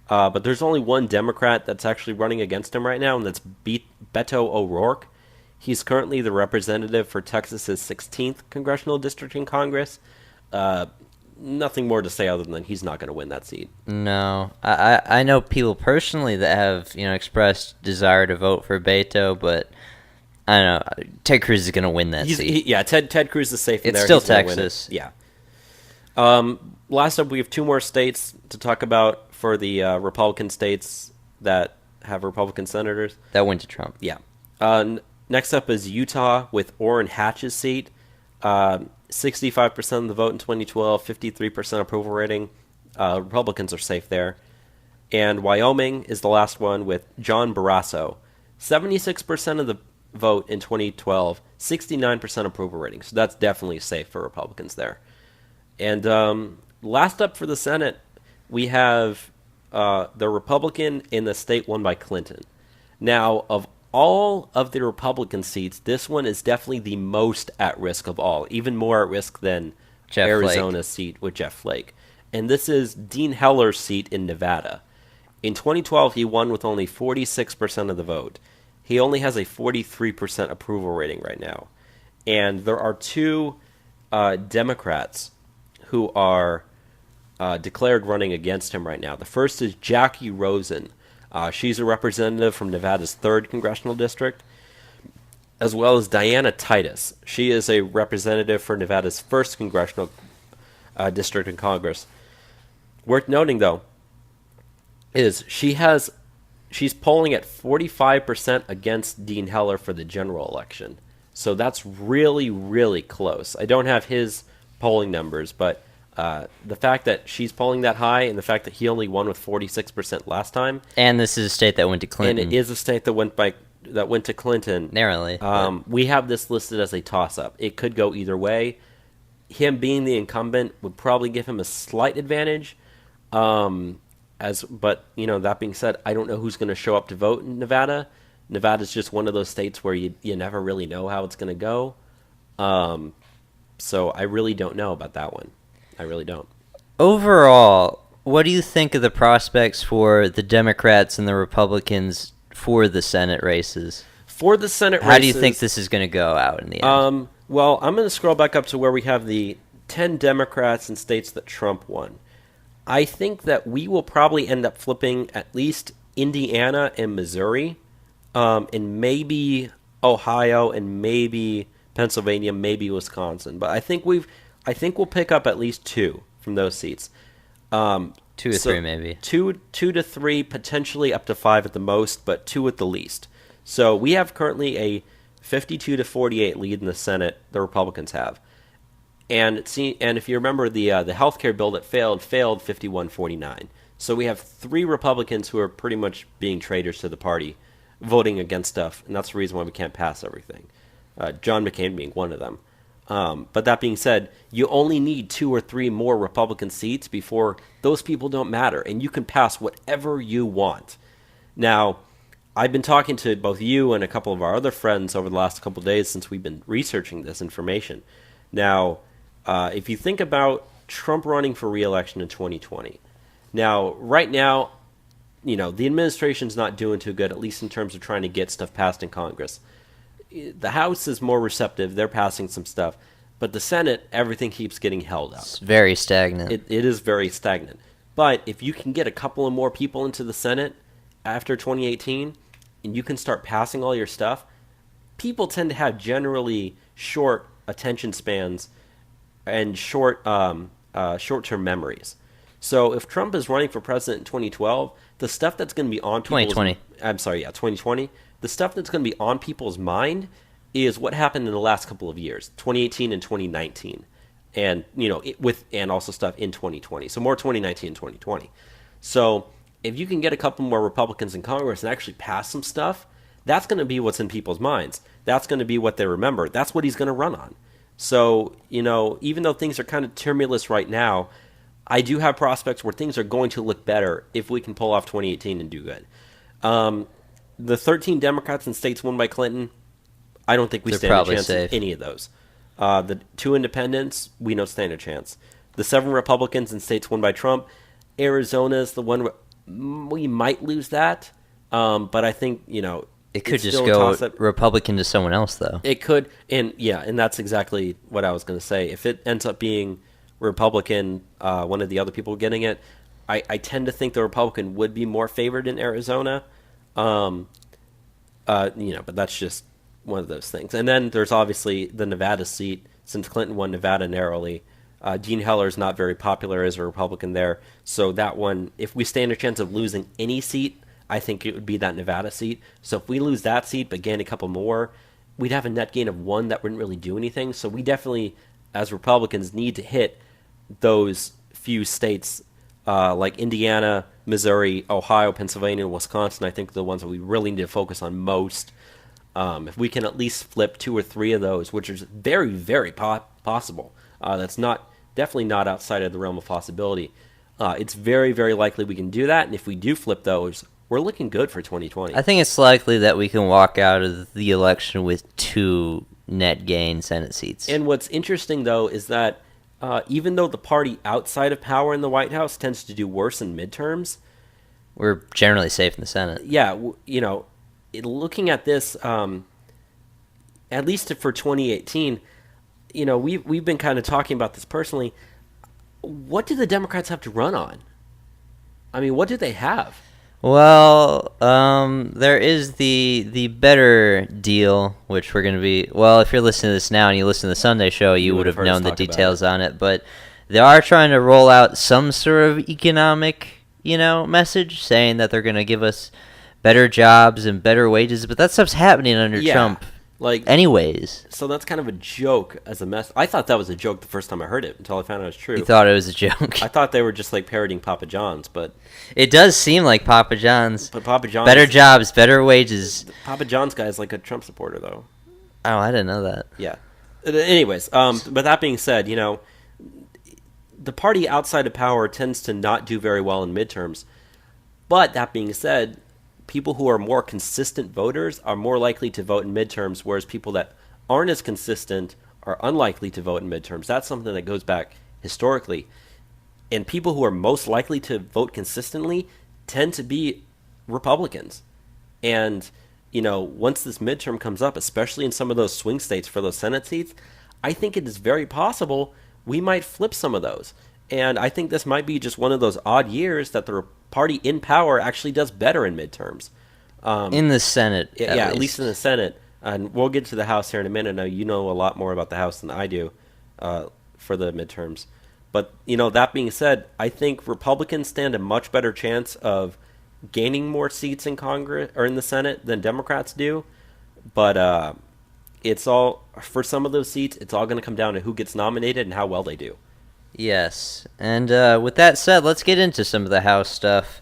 But there's only one Democrat that's actually running against him right now, and that's Beto O'Rourke. He's currently the representative for Texas's 16th congressional district in Congress. Nothing more to say other than he's not going to win that seat. No, I know people personally that have expressed desire to vote for Beto, but I don't know. Ted Cruz is going to win that seat. Ted Cruz is safe in there. It's still Texas. Yeah. Last up, we have two more states to talk about for the Republican states that have Republican senators. That went to Trump. Yeah. Next up is Utah with Orrin Hatch's seat. 65% of the vote in 2012, 53% approval rating. Republicans are safe there. And Wyoming is the last one with John Barrasso. 76% of the vote in 2012, 69% approval rating. So that's definitely safe for Republicans there. And last up for the Senate, we have the Republican in the state won by Clinton. Now, of all of the Republican seats, this one is definitely the most at risk of all, even more at risk than Arizona's seat with Jeff Flake. And this is Dean Heller's seat in Nevada. In 2012, he won with only 46% of the vote. He only has a 43% approval rating right now. And there are two Democrats who are declared running against him right now. The first is Jackie Rosen. She's a representative from Nevada's 3rd Congressional District, as well as Diana Titus. She is a representative for Nevada's 1st Congressional District in Congress. Worth noting, though, is she's polling at 45% against Dean Heller for the general election. So that's really, really close. I don't have his polling numbers, but the fact that she's polling that high and the fact that he only won with 46% last time. And this is a state that went to Clinton. And it is a state that went to Clinton. Narrowly. We have this listed as a toss-up. It could go either way. Him being the incumbent would probably give him a slight advantage. But that being said, I don't know who's going to show up to vote in Nevada. Nevada's just one of those states where you never really know how it's going to go. So I really don't know about that one. I really don't. Overall, what do you think of the prospects for the Democrats and the Republicans for the Senate races? For the Senate races, how do you think this is going to go out in the end? Well, I'm going to scroll back up to where we have the 10 Democrats in states that Trump won. I think that we will probably end up flipping at least Indiana and Missouri, and maybe Ohio, and maybe Pennsylvania, maybe Wisconsin. But I think we'll pick up at least 2 from those seats. 2 or 3 maybe. 2 to 3, potentially up to 5 at the most, but 2 at the least. So we have currently a 52 to 48 lead in the Senate. The Republicans have. And if you remember the healthcare bill that failed 51-49. So we have 3 Republicans who are pretty much being traitors to the party, voting against stuff, and that's the reason why we can't pass everything. John McCain being one of them. But that being said, you only need 2 or 3 more Republican seats before those people don't matter, and you can pass whatever you want. Now, I've been talking to both you and a couple of our other friends over the last couple of days since we've been researching this information. Now, if you think about Trump running for re-election in 2020, now, right now, the administration's not doing too good, at least in terms of trying to get stuff passed in Congress. The House is more receptive. They're passing some stuff. But the Senate, everything keeps getting held up. It's very stagnant. It is very stagnant. But if you can get a couple of more people into the Senate after 2018, and you can start passing all your stuff, people tend to have generally short attention spans and short-term memories. So if Trump is running for president in 2012, the stuff that's going to be on people's... 2020. The stuff that's going to be on people's mind is what happened in the last couple of years, 2018 and 2019. And, and also stuff in 2020. So more 2019 and 2020. So if you can get a couple more Republicans in Congress and actually pass some stuff, that's going to be what's in people's minds. That's going to be what they remember. That's what he's going to run on. So, even though things are kind of tumultuous right now, I do have prospects where things are going to look better if we can pull off 2018 and do good. The 13 Democrats in states won by Clinton, I don't think we stand a chance in any of those. The 2 independents, we don't stand a chance. The 7 Republicans in states won by Trump, Arizona is the one we might lose that. But I think, it could just go Republican to someone else, though. It could, and that's exactly what I was going to say. If it ends up being Republican, one of the other people getting it, I tend to think the Republican would be more favored in Arizona. But that's just one of those things. And then there's obviously the Nevada seat, since Clinton won Nevada narrowly. Dean Heller is not very popular as a Republican there. So that one, if we stand a chance of losing any seat, I think it would be that Nevada seat. So if we lose that seat but gain a couple more, we'd have a net gain of one that wouldn't really do anything. So we definitely, as Republicans, need to hit those few states like Indiana, Missouri, Ohio, Pennsylvania, and Wisconsin. I think are the ones that we really need to focus on most. If we can at least flip 2 or 3 of those, which is very, very possible, that's definitely not outside of the realm of possibility. It's very, very likely we can do that, and if we do flip those, we're looking good for 2020. I think it's likely that we can walk out of the election with 2 net gain Senate seats. And what's interesting, though, is that even though the party outside of power in the White House tends to do worse in midterms, we're generally safe in the Senate. Yeah, looking at this, at least for 2018, we've been kind of talking about this personally. What do the Democrats have to run on? I mean, what do they have? Well, there is the better deal, which we're going to be... Well, if you're listening to this now and you listen to the Sunday show, you would have known the details on it. But they are trying to roll out some sort of economic, message, saying that they're going to give us better jobs and better wages. But that stuff's happening under Trump. Anyways. So that's kind of a joke as a mess. I thought that was a joke the first time I heard it until I found out it was true. You thought it was a joke? I thought they were just parodying Papa John's, but... It does seem like Papa John's. But Papa John's... Better jobs, better wages. Papa John's guy is like a Trump supporter, though. Oh, I didn't know that. Yeah. Anyways, but that being said, the party outside of power tends to not do very well in midterms. But that being said... people who are more consistent voters are more likely to vote in midterms, whereas people that aren't as consistent are unlikely to vote in midterms. That's something that goes back historically. And people who are most likely to vote consistently tend to be Republicans. And, once this midterm comes up, especially in some of those swing states for those Senate seats, I think it is very possible we might flip some of those. And I think this might be just one of those odd years that the party in power actually does better in midterms. In the Senate. At least in the Senate. And we'll get to the House here in a minute. Now, you know a lot more about the House than I do for the midterms. But, that being said, I think Republicans stand a much better chance of gaining more seats in Congress or in the Senate than Democrats do. But it's all, for some of those seats, it's all going to come down to who gets nominated and how well they do. Yes, and with that said, let's get into some of the House stuff.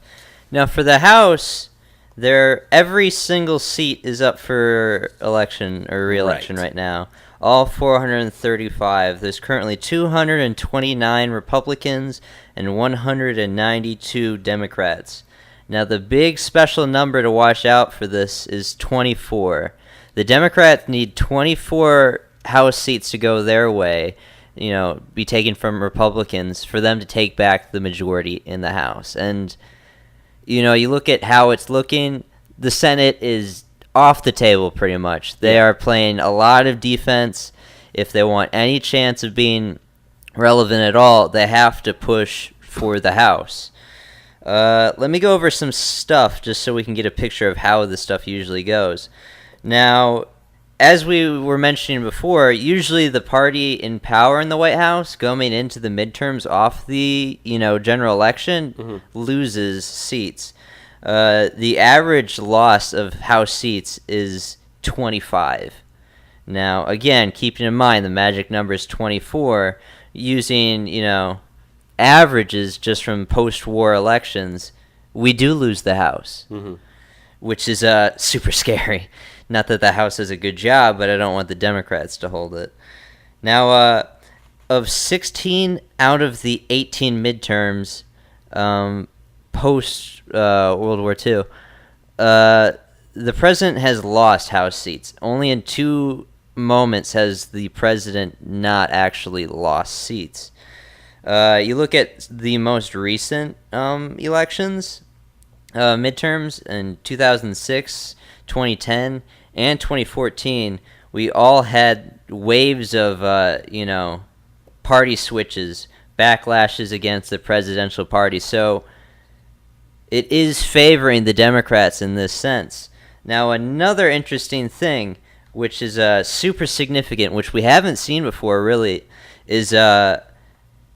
Now, for the House, every single seat is up for election or re-election right now. All 435. There's currently 229 Republicans and 192 Democrats. Now, the big special number to watch out for this is 24. The Democrats need 24 House seats to go their way, be taken from Republicans for them to take back the majority in the House. And, you look at how it's looking, the Senate is off the table pretty much. They are playing a lot of defense. If they want any chance of being relevant at all, they have to push for the House. Let me go over some stuff just so we can get a picture of how this stuff usually goes. Now, as we were mentioning before, usually the party in power in the White House going into the midterms off the general election loses seats. The average loss of House seats is 25. Now, again, keeping in mind the magic number is 24, using averages just from post-war elections, we do lose the House, which is super scary. Not that the House does a good job, but I don't want the Democrats to hold it. Now, of 16 out of the 18 midterms post-World War II, the president has lost House seats. Only in 2 moments has the president not actually lost seats. You look at the most recent elections, midterms in 2006, 2010, and 2014, we all had waves of, party switches, backlashes against the presidential party. So it is favoring the Democrats in this sense. Now, another interesting thing, which is super significant, which we haven't seen before really, is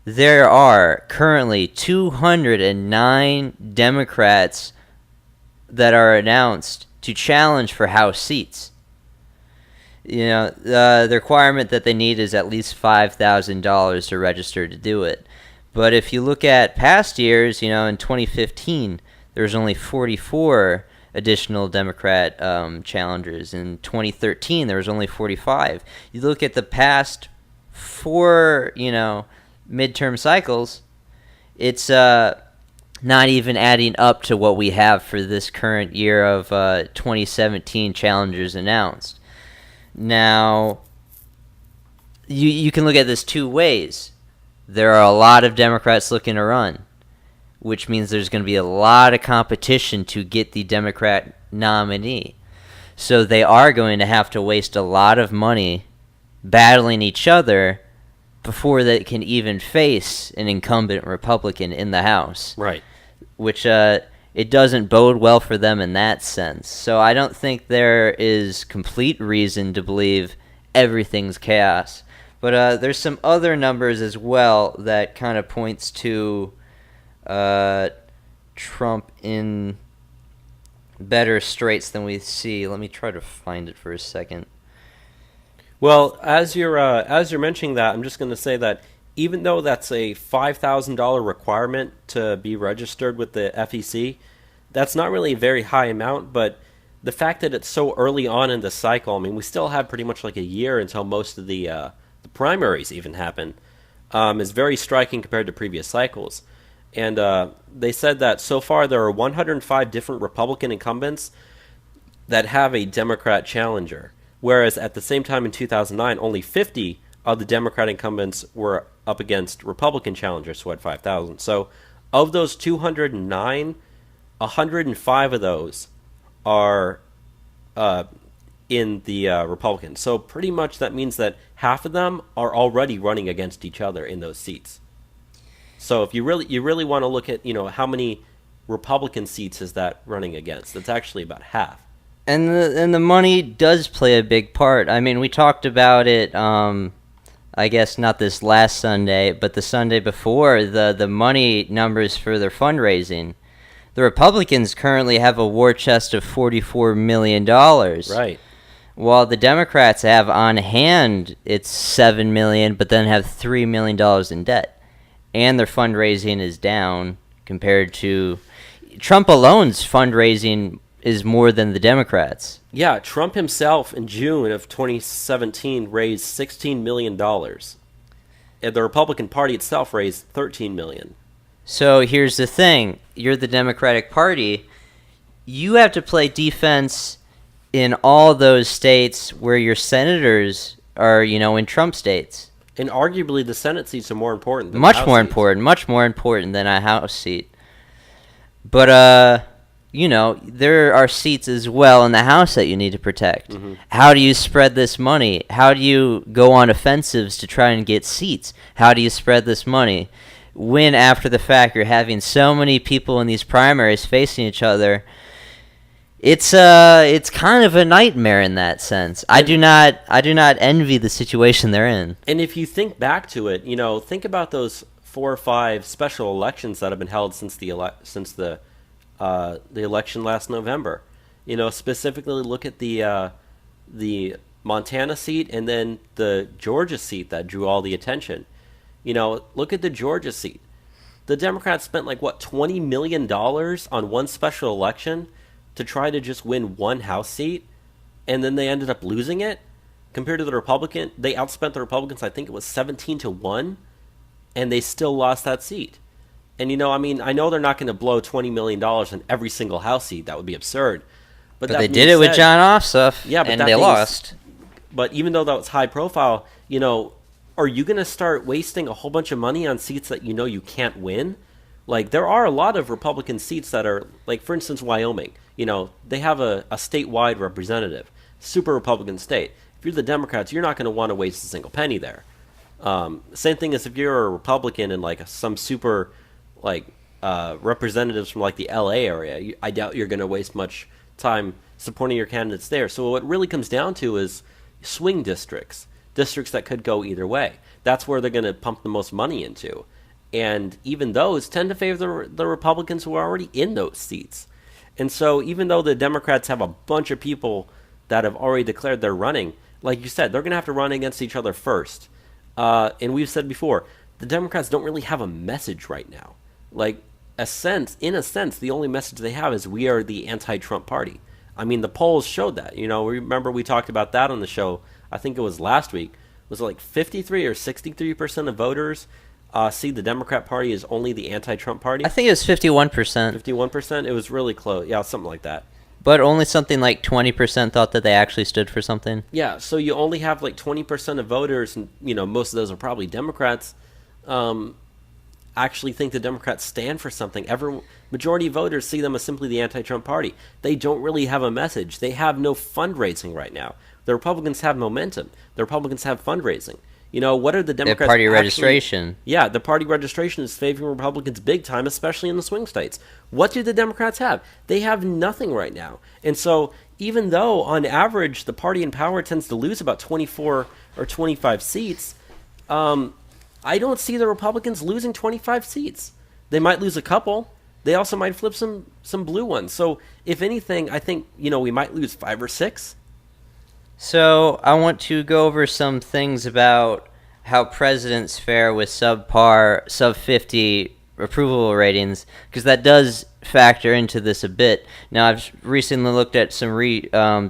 there are currently 209 Democrats that are announced to challenge for House seats. The requirement that they need is at least $5,000 to register to do it. But if you look at past years, in 2015, there was only 44 additional Democrat challengers. In 2013, there was only 45. You look at the past four, midterm cycles, it's not even adding up to what we have for this current year of 2017 challengers announced. Now, you can look at this two ways. There are a lot of Democrats looking to run, which means there's going to be a lot of competition to get the Democrat nominee. So they are going to have to waste a lot of money battling each other before they can even face an incumbent Republican in the House. Right. Which it doesn't bode well for them in that sense. So I don't think there is complete reason to believe everything's chaos. But there's some other numbers as well that kind of points to Trump in better straits than we see. Let me try to find it for a second. Well, as you're mentioning that, I'm just going to say that even though that's a $5,000 requirement to be registered with the FEC, that's not really a very high amount. But the fact that it's so early on in the cycle, I mean, we still have pretty much like a year until most of the primaries even happen, is very striking compared to previous cycles. And they said that so far there are 105 different Republican incumbents that have a Democrat challenger, whereas at the same time in 2009, only 50 of the Democrat incumbents were up against Republican challengers who had 5,000. So of those 209, 105 of those are in the Republicans. So pretty much that means that half of them are already running against each other in those seats. So if you really want to look at, how many Republican seats is that running against, it's actually about half. And the money does play a big part. I mean, we talked about it, I guess not this last Sunday, but the Sunday before, the money numbers for their fundraising. The Republicans currently have a war chest of $44 million. Right. While the Democrats have on hand, it's $7 million, but then have $3 million in debt. And their fundraising is down compared to Trump alone's fundraising is more than the Democrats. Yeah, Trump himself in June of 2017 raised $16 million. And the Republican Party itself raised $13 million. So here's the thing. You're the Democratic Party. You have to play defense in all those states where your senators are, in Trump states. And arguably the Senate seats are more important than much the House more seats. Much more important than a House seat. But, there are seats as well in the House that you need to protect. Mm-hmm. How do you spread this money? How do you go on offensives to try and get seats? How do you spread this money? When, after the fact, you're having so many people in these primaries facing each other, it's kind of a nightmare in that sense. I do not envy the situation they're in. And if you think back to it, think about those 4 or 5 special elections that have been held since the election last November. Specifically look at the Montana seat and then the Georgia seat that drew all the attention. Look at the Georgia seat. The Democrats spent $20 million on one special election to try to just win one House seat, and then they ended up losing it. Compared to the Republican, they outspent the Republicans, I think it was 17-1, and they still lost that seat. And I know they're not going to blow $20 million on every single House seat. That would be absurd. But they did it with John Ossoff, and they lost. But even though that was high profile, are you going to start wasting a whole bunch of money on seats that you can't win? There are a lot of Republican seats that are, for instance, Wyoming. They have a statewide representative, super Republican state. If you're the Democrats, you're not going to want to waste a single penny there. Same thing as if you're a Republican in some super representatives from the LA area. I doubt you're going to waste much time supporting your candidates there. So what it really comes down to is swing districts that could go either way. That's where they're going to pump the most money into. And even those tend to favor the Republicans who are already in those seats. And so even though the Democrats have a bunch of people that have already declared they're running, like you said, they're going to have to run against each other first. And we've said before, the Democrats don't really have a message right now. Like, in a sense, the only message they have is we are the anti-Trump party. I mean, the polls showed that. Remember we talked about that on the show. I think it was last week. Was it like 53 or 63% of voters see the Democrat Party as only the anti-Trump party? I think it was 51%. 51%? It was really close. Yeah, something like that. But only something like 20% thought that they actually stood for something. Yeah, so you only have like 20% of voters, and most of those are probably Democrats, actually think the Democrats stand for something. Majority of voters see them as simply the anti-Trump party. They don't really have a message. They have no fundraising right now. The Republicans have momentum. The Republicans have fundraising. What are the Democrats? Their party registration. Yeah, the party registration is favoring Republicans big time, especially in the swing states. What do the Democrats have? They have nothing right now. And so even though on average the party in power tends to lose about 24 or 25 seats, I don't see the Republicans losing 25 seats. They might lose a couple. They also might flip some blue ones. So if anything, I think, we might lose 5 or 6. So I want to go over some things about how presidents fare with sub 50 approval ratings, because that does factor into this a bit. Now, I've recently looked at some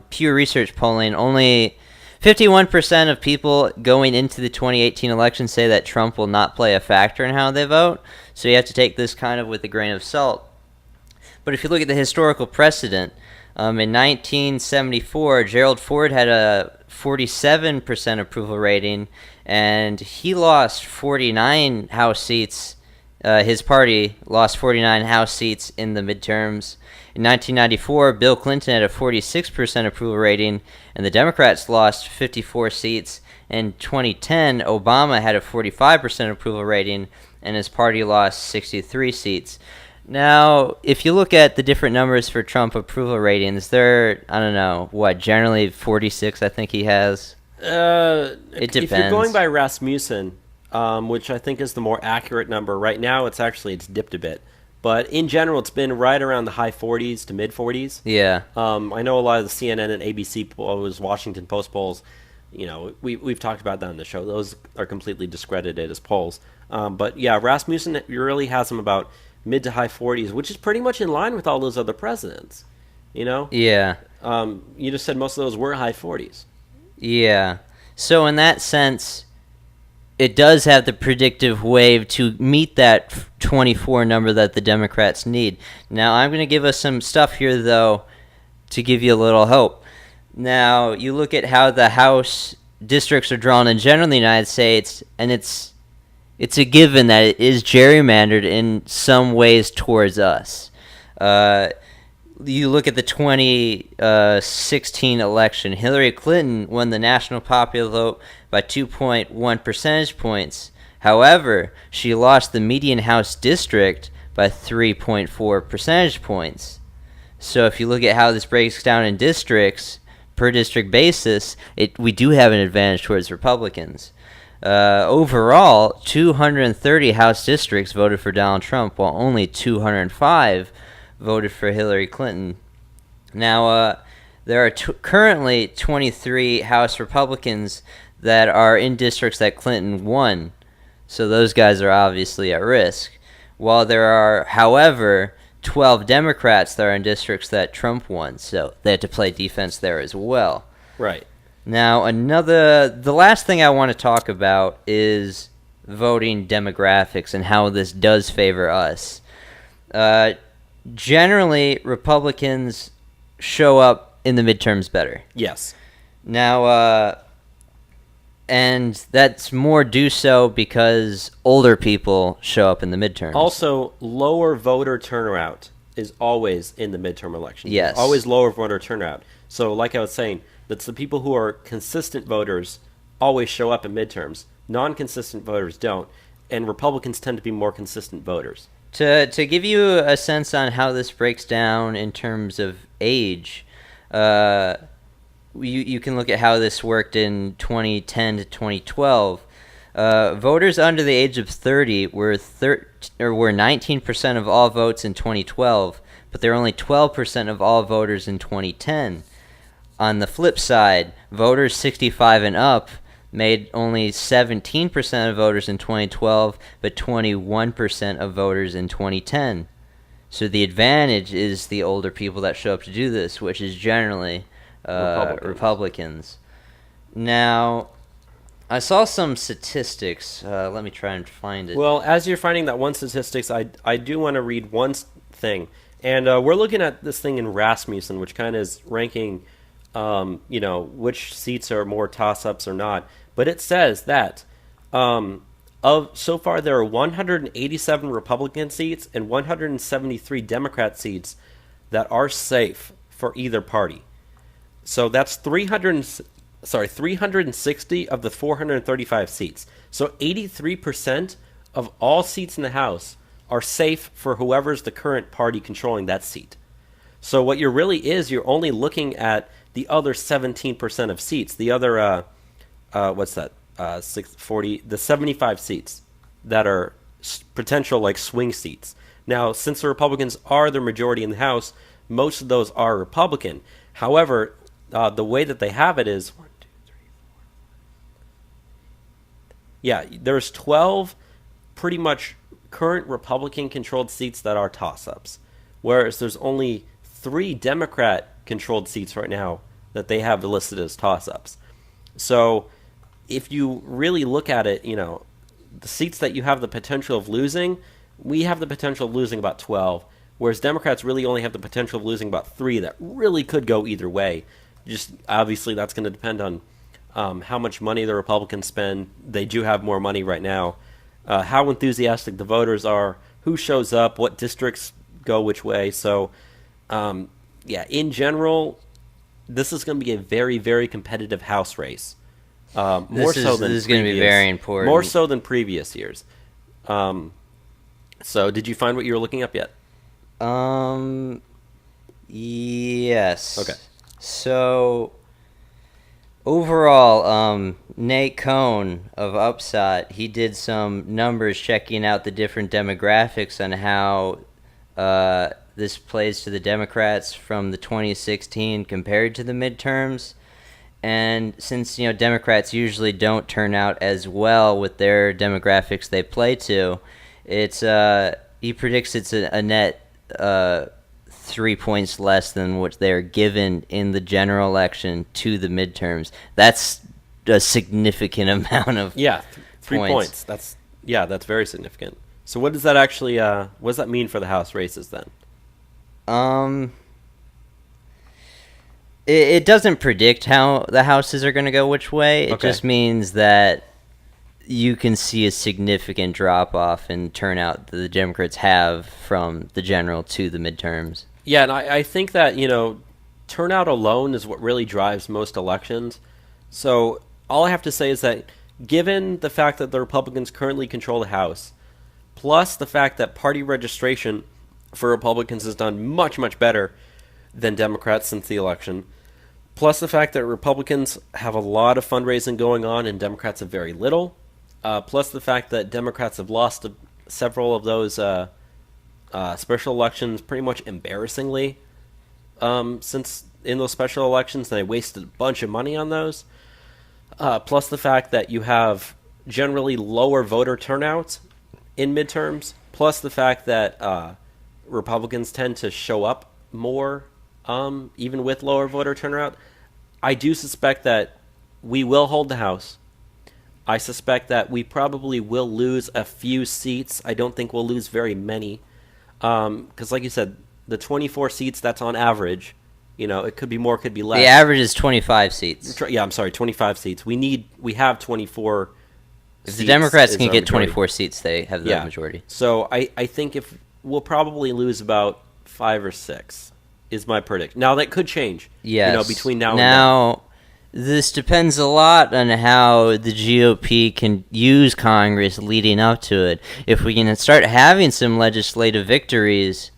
Pew Research polling. Only 51% of people going into the 2018 election say that Trump will not play a factor in how they vote. So you have to take this kind of with a grain of salt. But if you look at the historical precedent, in 1974, Gerald Ford had a 47% approval rating, and he lost 49 House seats. His party lost 49 House seats in the midterms. In 1994, Bill Clinton had a 46% approval rating, and the Democrats lost 54 seats. In 2010, Obama had a 45% approval rating, and his party lost 63 seats. Now, if you look at the different numbers for Trump approval ratings, they're, I don't know, generally 46, I think he has. It depends. If you're going by Rasmussen, which I think is the more accurate number, right now it's dipped a bit. But in general, it's been right around the high 40s to mid 40s. Yeah. I know a lot of the CNN and ABC polls, Washington Post polls, we've talked about that on the show. Those are completely discredited as polls. But yeah, Rasmussen really has them about mid to high 40s, which is pretty much in line with all those other presidents. Yeah. You just said most of those were high 40s. Yeah. So in that sense, it does have the predictive wave to meet that 24 number that the Democrats need. Now, I'm going to give us some stuff here, though, to give you a little hope. Now, you look at how the House districts are drawn in general in the United States, and it's a given that it is gerrymandered in some ways towards us. You look at the 2016 election, Hillary Clinton won the national popular vote by 2.1 percentage points. However, she lost the median House district by 3.4 percentage points. So if you look at how this breaks down in districts, per district basis, we do have an advantage towards Republicans. Overall, 230 House districts voted for Donald Trump, while only 205 voted for Hillary Clinton. Now, there are currently 23 House Republicans that are in districts that Clinton won, so those guys are obviously at risk. While there are, however, 12 Democrats that are in districts that Trump won, so they have to play defense there as well. Right. Now, the last thing I want to talk about is voting demographics and how this does favor us. Generally, Republicans show up in the midterms better. Yes. Now, and that's more do so because older people show up in the midterms. Also, lower voter turnout is always in the midterm election. Yes. Always lower voter turnout. So, like I was saying, that's the people who are consistent voters always show up in midterms. Non-consistent voters don't, and Republicans tend to be more consistent voters. To give you a sense on how this breaks down in terms of age, you can look at how this worked in 2010 to 2012. Voters under the age of 30 were 19% of all votes in 2012, but they're only 12% of all voters in 2010. On the flip side, voters 65 and up made only 17% of voters in 2012, but 21% of voters in 2010. So the advantage is the older people that show up to do this, which is generally Republicans. Now, I saw some statistics. Let me try and find it. Well, as you're finding that one statistics, I do want to read one thing. And we're looking at this thing in Rasmussen, which kind of is ranking, which seats are more toss-ups or not. But it says that so far there are 187 Republican seats and 173 Democrat seats that are safe for either party. So that's 360 of the 435 seats. So 83% of all seats in the House are safe for whoever's the current party controlling that seat. So what you're only looking at the other 17% of seats, the other, 640, the 75 seats that are potential like swing seats. Now, since the Republicans are the majority in the House, most of those are Republican. However, the way that they have it is, there's 12 pretty much current Republican-controlled seats that are toss-ups, whereas there's only 3 Democrat-controlled seats right now that they have listed as toss-ups. So if you really look at it, the seats that you have the potential of losing, we have the potential of losing about 12, whereas Democrats really only have the potential of losing about 3 that really could go either way. Just obviously that's going to depend on how much money the Republicans spend. They do have more money right now. How enthusiastic the voters are, who shows up, what districts go which way. So, in general, this is going to be a very, very competitive House race. This is going to be very important. More so than previous years. So, did you find what you were looking up yet? Yes. Okay. So, overall, Nate Cohn of Upsot, he did some numbers checking out the different demographics on how this plays to the Democrats from the 2016 compared to the midterms. And since, Democrats usually don't turn out as well with their demographics they play to, he predicts it's a net 3 points less than what they're given in the general election to the midterms. That's a significant amount of 3 points. That's very significant. So what does that actually what does that mean for the House races then? It doesn't predict how the houses are going to go which way. It just means that you can see a significant drop-off in turnout that the Democrats have from the general to the midterms. Yeah, and I think that, turnout alone is what really drives most elections. So all I have to say is that given the fact that the Republicans currently control the House, plus the fact that party registration for Republicans has done much, much better than Democrats since the election, plus the fact that Republicans have a lot of fundraising going on and Democrats have very little, plus the fact that Democrats have lost several of those special elections pretty much embarrassingly since in those special elections, and they wasted a bunch of money on those, plus the fact that you have generally lower voter turnout in midterms, plus the fact that Republicans tend to show up more even with lower voter turnout. I do suspect that we will hold the House. I suspect that we probably will lose a few seats. I don't think we'll lose very many. Because like you said, the 24 seats, that's on average. It could be more, could be less. The average is 25 seats. 25 seats. We have 24 If the Democrats can get 24 seats, they have the majority. So I think if we'll probably lose about 5 or 6 is my prediction. Now that could change. Yes. Between now and then. This depends a lot on how the GOP can use Congress leading up to it. If we can start having some legislative victories,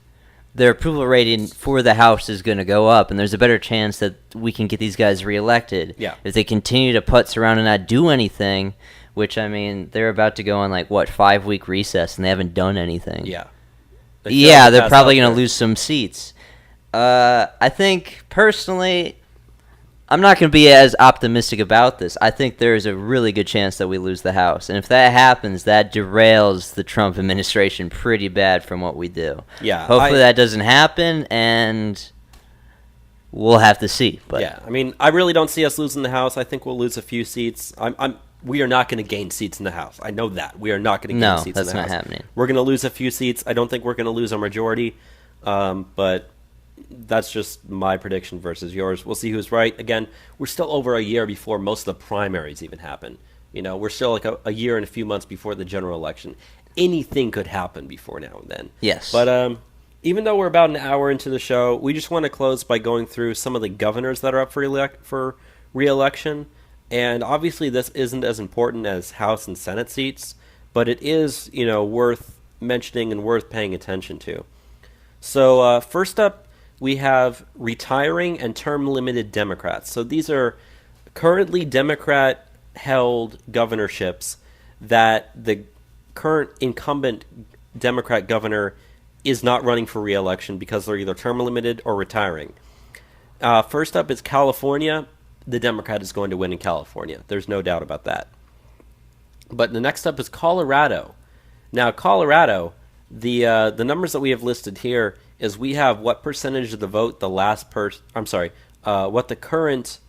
their approval rating for the House is going to go up, and there's a better chance that we can get these guys reelected. Yeah. If they continue to putz around and not do anything, which, I mean, they're about to go on, like, what, 5-week recess, and they haven't done anything. Yeah. Yeah, they're probably going to lose some seats. I think, personally, I'm not going to be as optimistic about this. I think there's a really good chance that we lose the House. And if that happens, that derails the Trump administration pretty bad from what we do. Yeah. Hopefully that doesn't happen, and we'll have to see. But yeah, I mean, I really don't see us losing the House. I think we'll lose a few seats. We are not going to gain seats in the House. I know that. We are not going to gain seats in the House. No, that's not happening. We're going to lose a few seats. I don't think we're going to lose a majority, but that's just my prediction versus yours. We'll see who's right. Again, we're still over a year before most of the primaries even happen. We're still like a year and a few months before the general election. Anything could happen before now and then. Yes. But even though we're about an hour into the show, we just want to close by going through some of the governors that are up for re-election. And obviously this isn't as important as House and Senate seats, but it is, worth mentioning and worth paying attention to. So first up, we have retiring and term-limited Democrats. So these are currently Democrat-held governorships that the current incumbent Democrat governor is not running for re-election because they're either term-limited or retiring. First up is California. The Democrat is going to win in California. There's no doubt about that. But the next up is Colorado. Now, Colorado, the numbers that we have listed here is we have what percentage of the vote the last person... what the current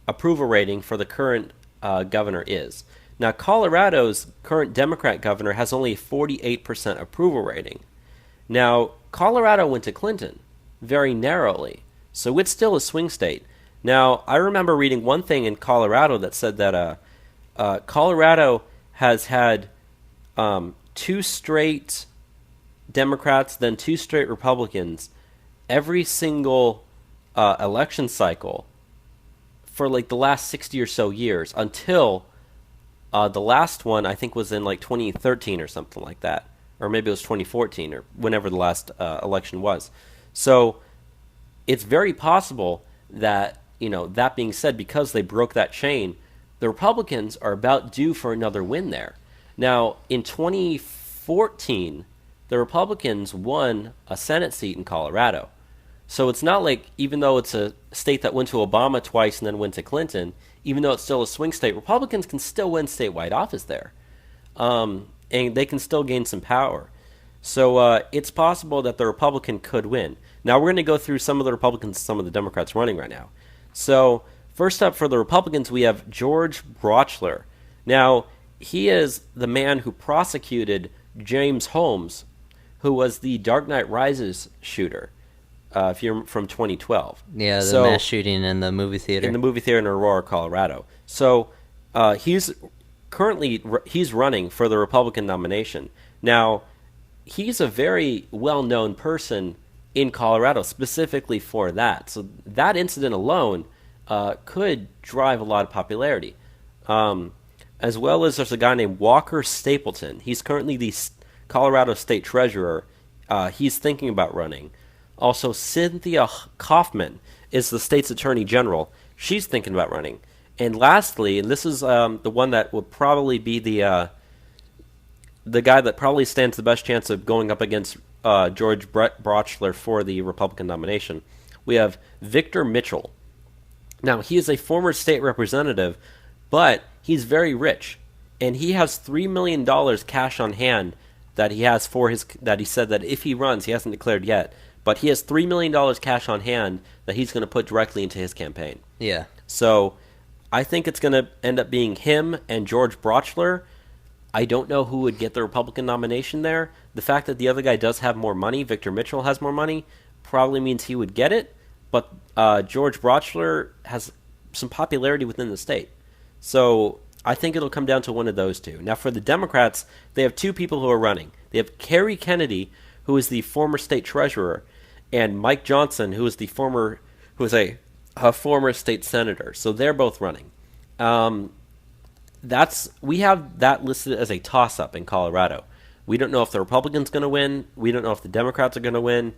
approval rating for the current governor is. Now, Colorado's current Democrat governor has only a 48% approval rating. Now, Colorado went to Clinton very narrowly, so it's still a swing state. Now, I remember reading one thing in Colorado that said that Colorado has had 2 straight Democrats, then 2 straight Republicans every single election cycle for like the last 60 or so years until the last one, I think, was in like 2013 or something like that. Or maybe it was 2014 or whenever the last election was. So it's very possible that, that being said, because they broke that chain, the Republicans are about due for another win there. Now, in 2014, the Republicans won a Senate seat in Colorado. So it's not like, even though it's a state that went to Obama twice and then went to Clinton, even though it's still a swing state, Republicans can still win statewide office there. And they can still gain some power. So it's possible that the Republican could win. Now we're going to go through some of the Republicans, some of the Democrats running right now. So first up for the Republicans, we have George Brochler. Now, he is the man who prosecuted James Holmes, who was the Dark Knight Rises shooter, if you're from 2012. Yeah, the mass shooting in the movie theater. In the movie theater in Aurora, Colorado. So he's running for the Republican nomination. Now, he's a very well-known person in Colorado, specifically for that. So that incident alone could drive a lot of popularity. As well as there's a guy named Walker Stapleton. He's currently the Colorado State Treasurer. He's thinking about running. Also, Cynthia Kaufman is the state's Attorney General. She's thinking about running. And lastly, and this is the one that would probably be the guy that probably stands the best chance of going up against George Brochler for the Republican nomination, we have Victor Mitchell. Now, he is a former state representative, but he's very rich, and he has $3 million cash on hand that he has that he said that if he runs, he hasn't declared yet, but he has $3 million cash on hand that he's going to put directly into his campaign. Yeah. So I think it's going to end up being him and George Brochler. I don't know who would get the Republican nomination there. The fact that the other guy does have more money, Victor Mitchell has more money, probably means he would get it, but George Brochler has some popularity within the state. So I think it'll come down to one of those two. Now, for the Democrats, they have 2 people who are running. They have Kerry Kennedy, who is the former state treasurer, and Mike Johnson, who is a former state senator. So they're both running. We have that listed as a toss-up in Colorado. We don't know if the Republicans going to win. We don't know if the Democrats are going to win.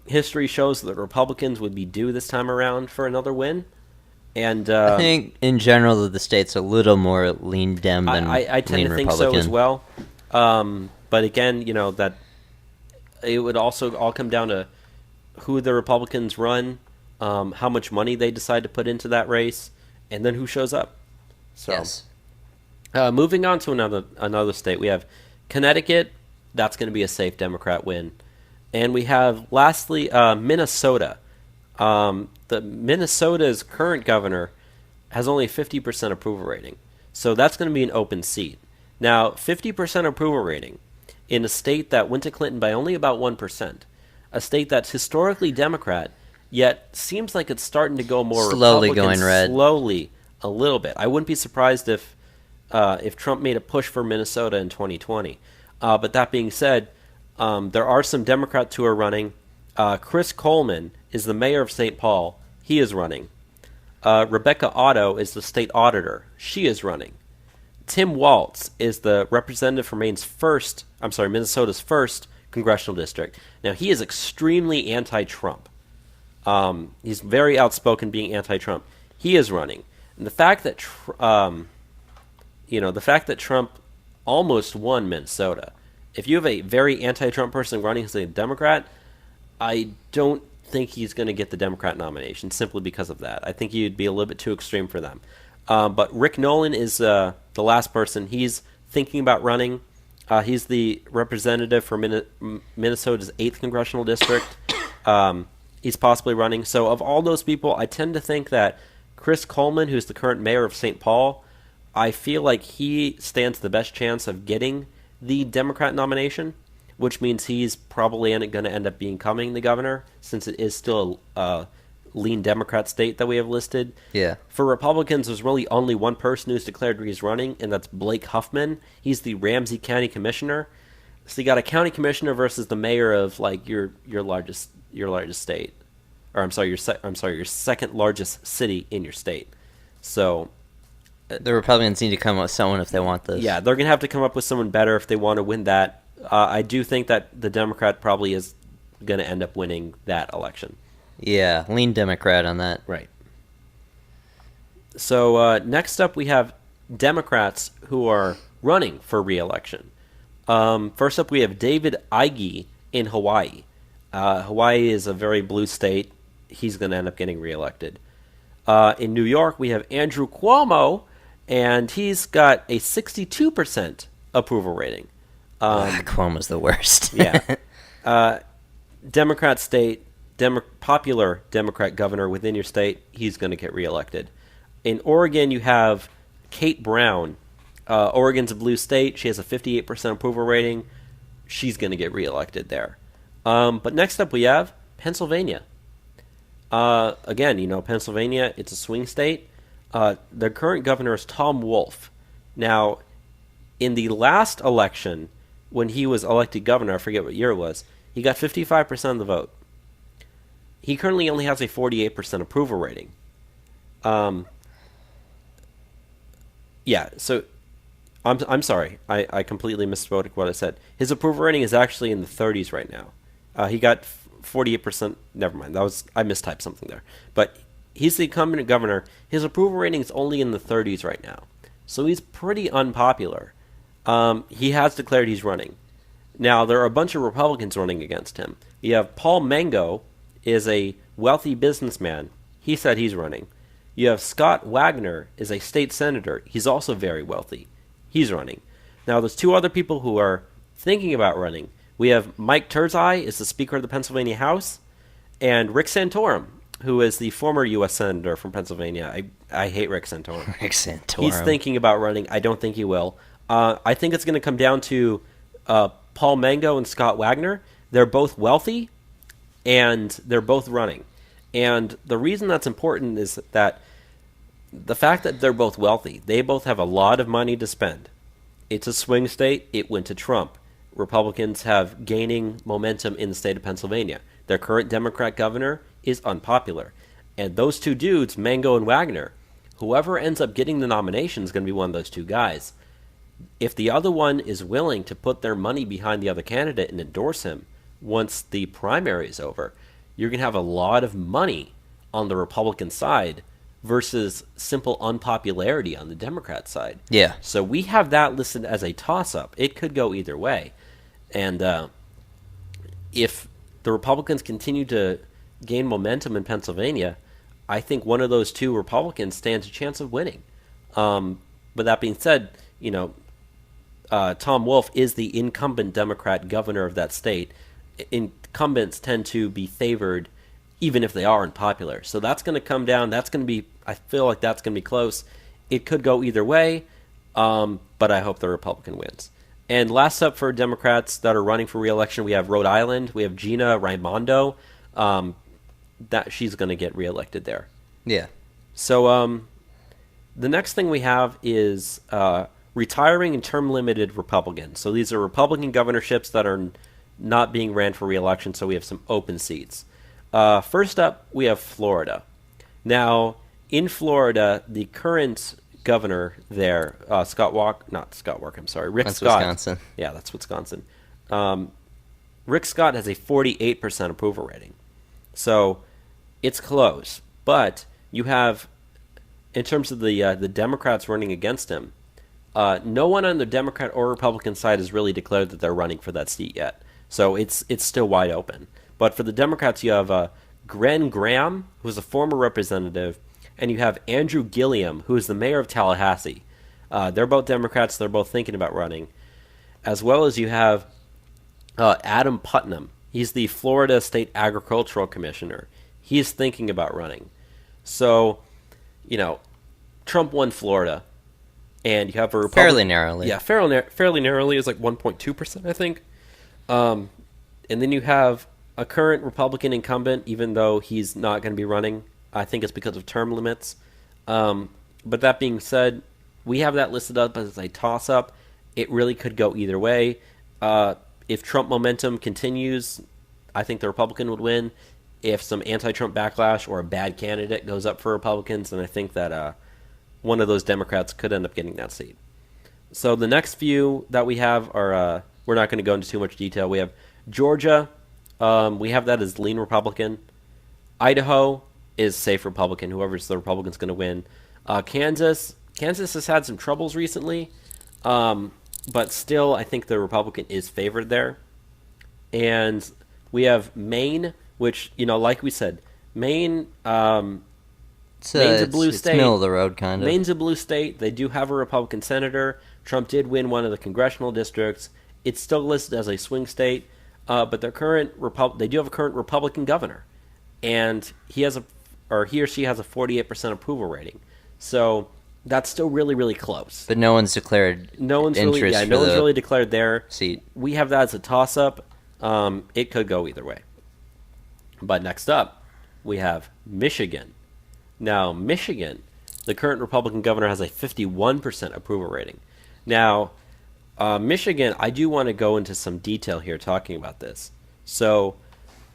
History shows that Republicans would be due this time around for another win. And I think in general the state's a little more lean Dem than I tend lean to think Republican. so as well. But again, that it would also all come down to who the Republicans run, how much money they decide to put into that race, and then who shows up. So, Yes. moving on to another state, we have Connecticut. That's going to be a safe Democrat win, and we have lastly Minnesota. The Minnesota's current governor has only a 50% approval rating, so that's going to be an open seat. Now, 50% approval rating in a state that went to Clinton by only about 1%, a state that's historically Democrat, yet seems like it's starting to go more Slowly Republican, going red. slowly a little bit. I wouldn't be surprised if Trump made a push for Minnesota in 2020. But that being said, there are some Democrats who are running. Chris Coleman is the mayor of St. Paul. He is running. Rebecca Otto is the state auditor. She is running. Tim Walz is the representative for Minnesota's first congressional district. Now, he is extremely anti-Trump. He's very outspoken being anti-Trump. He is running. And the fact that Trump almost won Minnesota. If you have a very anti-Trump person running as a Democrat, I don't think he's going to get the Democrat nomination simply because of that. I think he'd be a little bit too extreme for them. But Rick Nolan is the last person. He's thinking about running. He's the representative for Minnesota's 8th congressional district. He's possibly running. So of all those people, I tend to think that Chris Coleman, who's the current mayor of St. Paul, I feel like he stands the best chance of getting the Democrat nomination, which means he's probably going to end up becoming the governor, since it is still a lean Democrat state that we have listed. Yeah. For Republicans, there's really only one person who's declared he's running, and that's Blake Huffman. He's the Ramsey County Commissioner. So you got a county commissioner versus the mayor of like your largest state, or your second largest city in your state. So The Republicans need to come up with someone if they want this. yeah, they're going to have to come up with someone better if they want to win that. I do think that the Democrat probably is going to end up winning that election. Yeah, lean Democrat on that. Right. So next up, we have Democrats who are running for re-election. First up, we have David Ige in Hawaii. Hawaii is a very blue state. He's going to end up getting reelected. In New York, we have Andrew Cuomo, and he's got a 62% approval rating. Cuomo's the worst. Yeah. Democrat state, popular Democrat governor within your state, he's going to get reelected. In Oregon, you have Kate Brown. Oregon's a blue state. She has a 58% approval rating. She's going to get reelected there. But next up, we have Pennsylvania. Again, Pennsylvania, it's a swing state. The current governor is Tom Wolf. Now, in the last election, when he was elected governor, I forget what year it was, he got 55% of the vote. He currently only has a 48% approval rating. Yeah, so I'm sorry. I completely misspoke what I said. His approval rating is actually in the 30s right now. He got 48%. Never mind. I mistyped something there. But he's the incumbent governor. His approval rating is only in the 30s right now. So he's pretty unpopular. He has declared he's running. Now, there are a bunch of Republicans running against him. You have Paul Mango is a wealthy businessman. He said he's running. You have Scott Wagner is a state senator. He's also very wealthy. He's running. Now, there's two other people who are thinking about running. We have Mike Turzai is the Speaker of the Pennsylvania House, and Rick Santorum, who is the former U.S. Senator from Pennsylvania. I hate Rick Santorum. Rick Santorum. He's thinking about running. I don't think he will. I think it's going to come down to Paul Mango and Scott Wagner. They're both wealthy, and they're both running. And the reason that's important is that the fact that they're both wealthy, they both have a lot of money to spend. It's a swing state. It went to Trump. Republicans have gaining momentum in the state of Pennsylvania. Their current Democrat governor is unpopular. And those two dudes, Mango and Wagner, whoever ends up getting the nomination is going to be one of those two guys. If the other one is willing to put their money behind the other candidate and endorse him once the primary is over, you're going to have a lot of money on the Republican side versus simple unpopularity on the Democrat side. Yeah. So we have that listed as a toss-up. It could go either way. And if the Republicans continue to gain momentum in Pennsylvania, I think one of those two Republicans stands a chance of winning. But that being said, Tom Wolf is the incumbent Democrat governor of that state. Incumbents tend to be favored even if they are unpopular. So that's going to come down. That's going to be, I feel like that's going to be close. It could go either way, but I hope the Republican wins. And last up for Democrats that are running for re-election, we have Rhode Island. We have Gina Raimondo. That she's going to get reelected there. Yeah. So the next thing we have is retiring and term-limited Republicans. So these are Republican governorships that are not being ran for re-election, so we have some open seats. First up, we have Florida. Now, in Florida, the current governor there, Rick That's Scott. Wisconsin. Yeah, that's Wisconsin. Rick Scott has a 48% approval rating. So it's close. But you have, in terms of the Democrats running against him, no one on the Democrat or Republican side has really declared that they're running for that seat yet. So it's still wide open. But for the Democrats, you have Glenn Graham, who is a former representative, and you have Andrew Gilliam, who is the mayor of Tallahassee. They're both Democrats. They're both thinking about running. As well as you have Adam Putnam. He's the Florida State Agricultural Commissioner. He's thinking about running. So, Trump won Florida. And you have a Republican... Fairly narrowly. Yeah, fairly narrowly. It's like 1.2%, I think. And then you have a current Republican incumbent, even though he's not going to be running. I think it's because of term limits. But that being said, we have that listed up as a toss-up. It really could go either way. If Trump momentum continues, I think the Republican would win. If some anti-Trump backlash or a bad candidate goes up for Republicans, then I think that one of those Democrats could end up getting that seat. So the next few that we have are, we're not going to go into too much detail. We have Georgia. We have that as lean Republican. Idaho is safe Republican. Whoever's the Republican's going to win. Kansas has had some troubles recently, but still I think the Republican is favored there. And we have Maine, which, like we said, Maine... Maine's a blue state. It's middle of the road, kind of. Maine's a blue state. They do have a Republican senator. Trump did win one of the congressional districts. It's still listed as a swing state, but their they do have a current Republican governor, and he or she has a 48% approval rating. So that's still really, really close. But no one's declared no one's interest really declared their seat. We have that as a toss-up. It could go either way. But next up, we have Michigan. Now, Michigan, the current Republican governor has a 51% approval rating. Now, Michigan, I do want to go into some detail here talking about this. So,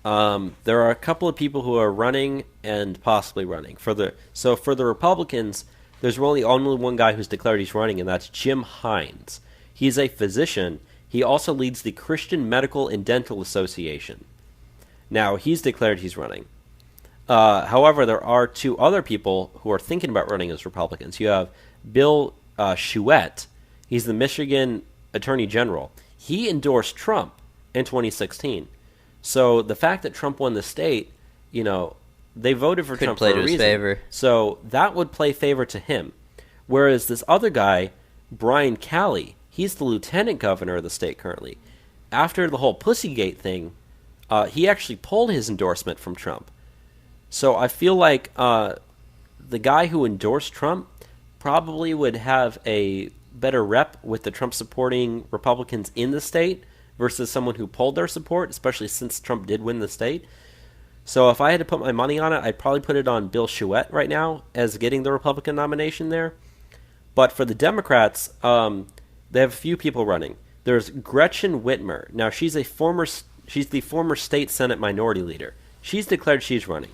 there are a couple of people who are running and possibly running. For the Republicans, there's only one guy who's declared he's running, and that's Jim Hines. He's a physician. He also leads the Christian Medical and Dental Association. Now, he's declared he's running. However, there are two other people who are thinking about running as Republicans. You have Bill Chouette. He's the Michigan Attorney General. He endorsed Trump in 2016. So the fact that Trump won the state, they voted for Trump for a reason. Favor. So that would play favor to him. Whereas this other guy, Brian Calley, he's the lieutenant governor of the state currently. After the whole Pussygate thing, he actually pulled his endorsement from Trump. So I feel like the guy who endorsed Trump probably would have a better rep with the Trump-supporting Republicans in the state versus someone who pulled their support, especially since Trump did win the state. So if I had to put my money on it, I'd probably put it on Bill Chouette right now as getting the Republican nomination there. But for the Democrats, they have a few people running. There's Gretchen Whitmer. Now, she's the former state Senate minority leader. She's declared she's running.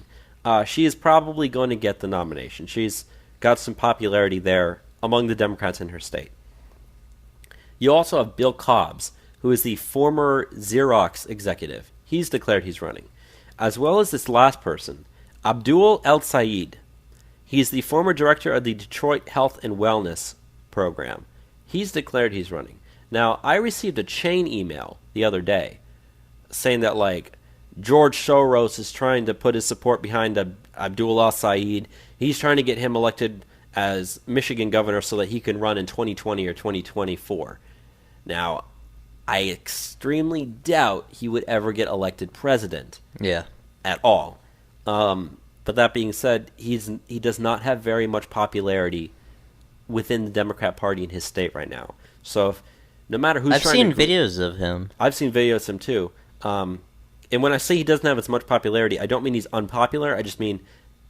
She is probably going to get the nomination. She's got some popularity there among the Democrats in her state. You also have Bill Cobbs, who is the former Xerox executive. He's declared he's running. As well as this last person, Abdul El Sayed. He's the former director of the Detroit Health and Wellness Program. He's declared he's running. Now, I received a chain email the other day saying that, like, George Soros is trying to put his support behind Abdullah Saeed. He's trying to get him elected as Michigan governor so that he can run in 2020 or 2024. Now, I extremely doubt he would ever get elected president. Yeah. At all. But that being said, he does not have very much popularity within the Democrat Party in his state right now. So no matter who's I've seen videos of him. I've seen videos of him too. And when I say he doesn't have as much popularity, I don't mean he's unpopular. I just mean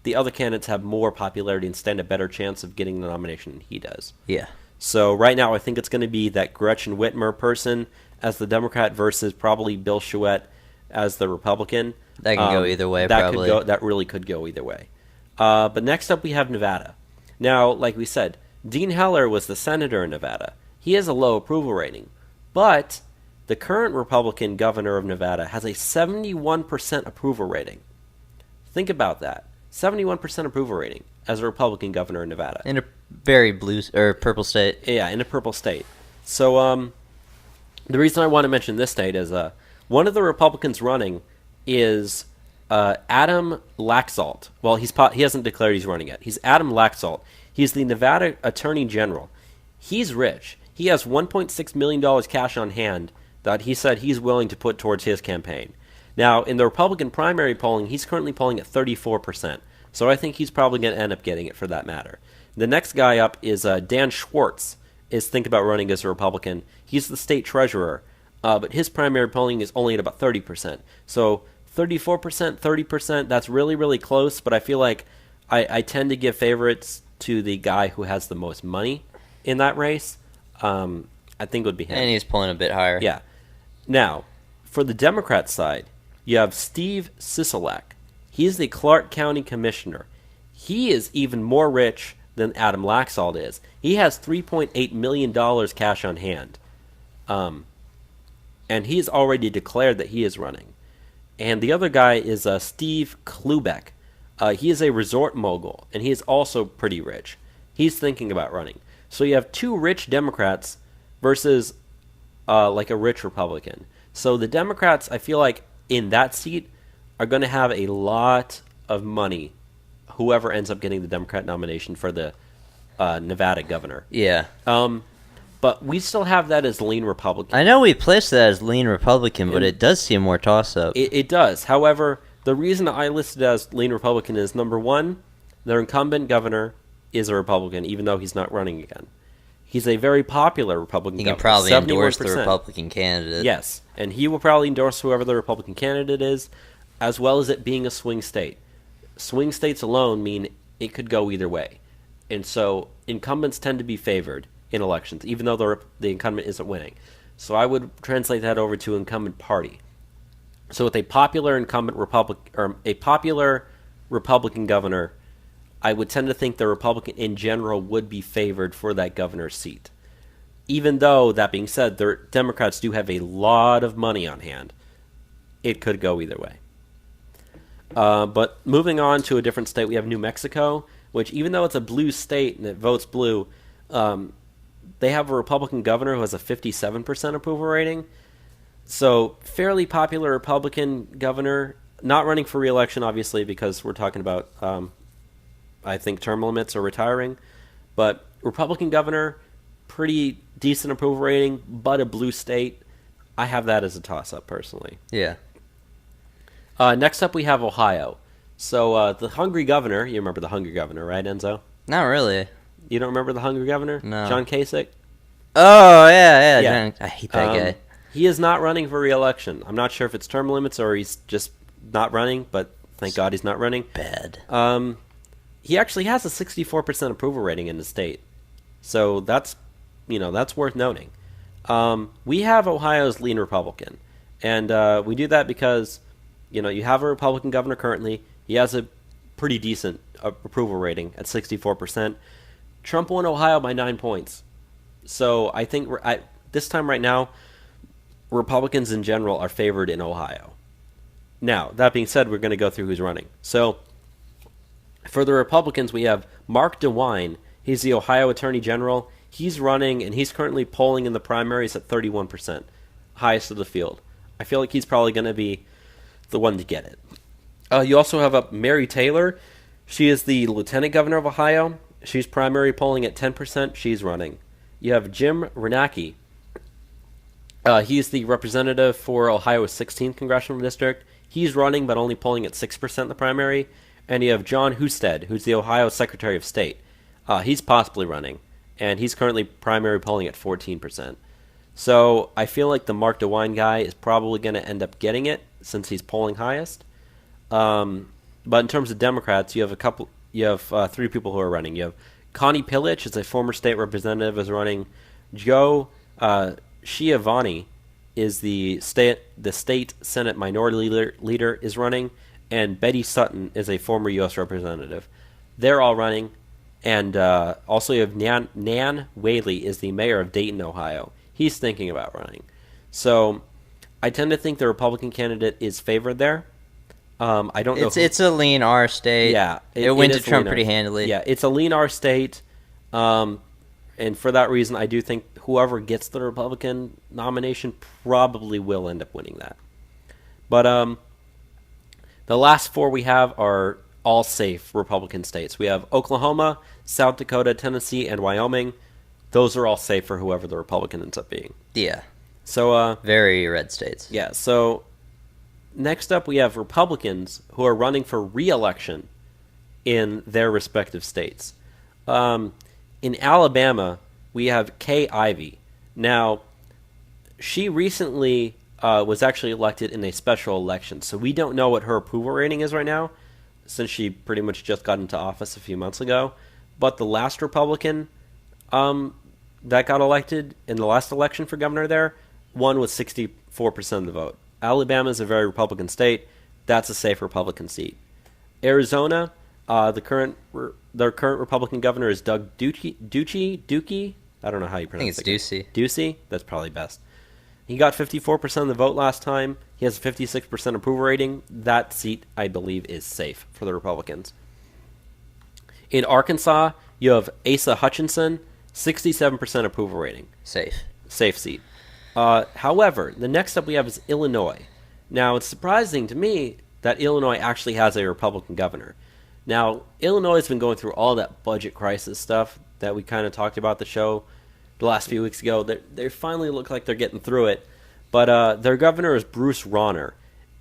the other candidates have more popularity and stand a better chance of getting the nomination than he does. Yeah. So right now I think it's going to be that Gretchen Whitmer person as the Democrat versus probably Bill Chouette as the Republican. That can go either way, that probably. That really could go either way. But next up we have Nevada. Now, like we said, Dean Heller was the senator in Nevada. He has a low approval rating. But the current Republican governor of Nevada has a 71% approval rating. Think about that. 71% approval rating as a Republican governor in Nevada. In a very blue or purple state. Yeah, in a purple state. So the reason I want to mention this state is one of the Republicans running is Adam Laxalt. Well, he hasn't declared he's running yet. He's Adam Laxalt. He's the Nevada Attorney General. He's rich. He has $1.6 million cash on hand that he said he's willing to put towards his campaign. Now, in the Republican primary polling, he's currently polling at 34%. So I think he's probably going to end up getting it for that matter. The next guy up is Dan Schwartz, is thinking about running as a Republican. He's the state treasurer, but his primary polling is only at about 30%. So 34%, 30%, that's really, really close, but I feel like I tend to give favorites to the guy who has the most money in that race. I think it would be him. And he's pulling a bit higher. Yeah. Now, for the Democrat side, you have Steve Sisolak. He's the Clark County Commissioner. He is even more rich than Adam Laxalt is. He has $3.8 million cash on hand. And he's already declared that he is running. And the other guy is Steve Klubeck. He is a resort mogul, and he is also pretty rich. He's thinking about running. So you have two rich Democrats versus like a rich Republican. So the Democrats, I feel like, in that seat are going to have a lot of money, whoever ends up getting the Democrat nomination for the Nevada governor. Yeah. But we still have that as lean Republican. I know we placed that as lean Republican, but it does seem more toss-up. It does. However, the reason I listed it as lean Republican is, number one, their incumbent governor is a Republican, even though he's not running again. He's a very popular Republican He governor. can probably 71%. endorse the Republican candidate. Yes, and he will probably endorse whoever the Republican candidate is, as well as it being a swing state. Swing states alone mean it could go either way. And so incumbents tend to be favored in elections, even though the incumbent isn't winning. So I would translate that over to incumbent party. So with a popular Republican governor, I would tend to think the Republican in general would be favored for that governor's seat. Even though, that being said, the Democrats do have a lot of money on hand. It could go either way. But moving on to a different state, we have New Mexico, which even though it's a blue state and it votes blue, they have a Republican governor who has a 57% approval rating. So fairly popular Republican governor, not running for re-election, obviously, because we're talking about, I think, term limits or retiring. But Republican governor, pretty decent approval rating, but a blue state. I have that as a toss-up, personally. Yeah. Next up, we have Ohio. So the hungry governor, you remember the hungry governor, right, Enzo? Not really. You don't remember the hungry governor? No. John Kasich? Oh, yeah. Yeah. I hate that guy. He is not running for re-election. I'm not sure if it's term limits or he's just not running, but thank God he's not running. Bad. He actually has a 64% approval rating in the state. So that's worth noting. We have Ohio's lean Republican. And we do that because, you have a Republican governor currently. He has a pretty decent approval rating at 64%. Trump won Ohio by 9 points. So I think this time right now, Republicans in general are favored in Ohio. Now, that being said, we're going to go through who's running. So For the Republicans, we have Mark DeWine. He's the Ohio Attorney General. He's running, and he's currently polling in the primaries at 31%, highest of the field. I feel like he's probably going to be the one to get it. You also have up Mary Taylor. She is the Lieutenant Governor of Ohio. She's primary polling at 10%. She's running. You have Jim Renacki. He's the representative for Ohio's 16th Congressional District. He's running, but only polling at 6% in the primary. And you have John Husted, who's the Ohio Secretary of State. He's possibly running, and he's currently primary polling at 14%. So I feel like the Mark DeWine guy is probably going to end up getting it since he's polling highest. But in terms of Democrats, you have three people who are running. You have Connie Pillich, is a former state representative, is running. Joe Schiavone is the state Senate minority leader is running, and Betty Sutton is a former U.S. representative. They're all running, and also you have Nan Whaley is the mayor of Dayton, Ohio. He's thinking about running. So I tend to think the Republican candidate is favored there. I don't know. It's a lean R state. Yeah, it went to Trump pretty handily. Yeah, it's a lean R state, and for that reason, I do think whoever gets the Republican nomination probably will end up winning that. But the last four we have are all safe Republican states. We have Oklahoma, South Dakota, Tennessee, and Wyoming. Those are all safe for whoever the Republican ends up being. Yeah. So very red states. Yeah. So next up, we have Republicans who are running for re-election in their respective states. In Alabama, we have Kay Ivey. Now, she recently was actually elected in a special election, so we don't know what her approval rating is right now, since she pretty much just got into office a few months ago. But the last Republican that got elected in the last election for governor there won with 64% of the vote. Alabama is a very Republican state. That's a safe Republican seat. Arizona, their current Republican governor is Doug Ducey. I don't know how you pronounce it. I think it's Ducey. Ducey? That's probably best. He got 54% of the vote last time. He has a 56% approval rating. That seat, I believe, is safe for the Republicans. In Arkansas, you have Asa Hutchinson, 67% approval rating. Safe seat. However, the next up we have is Illinois. Now, it's surprising to me that Illinois actually has a Republican governor. Now, Illinois has been going through all that budget crisis stuff that we kind of talked about the show the last few weeks ago. They finally look like they're getting through it. But their governor is Bruce Rauner.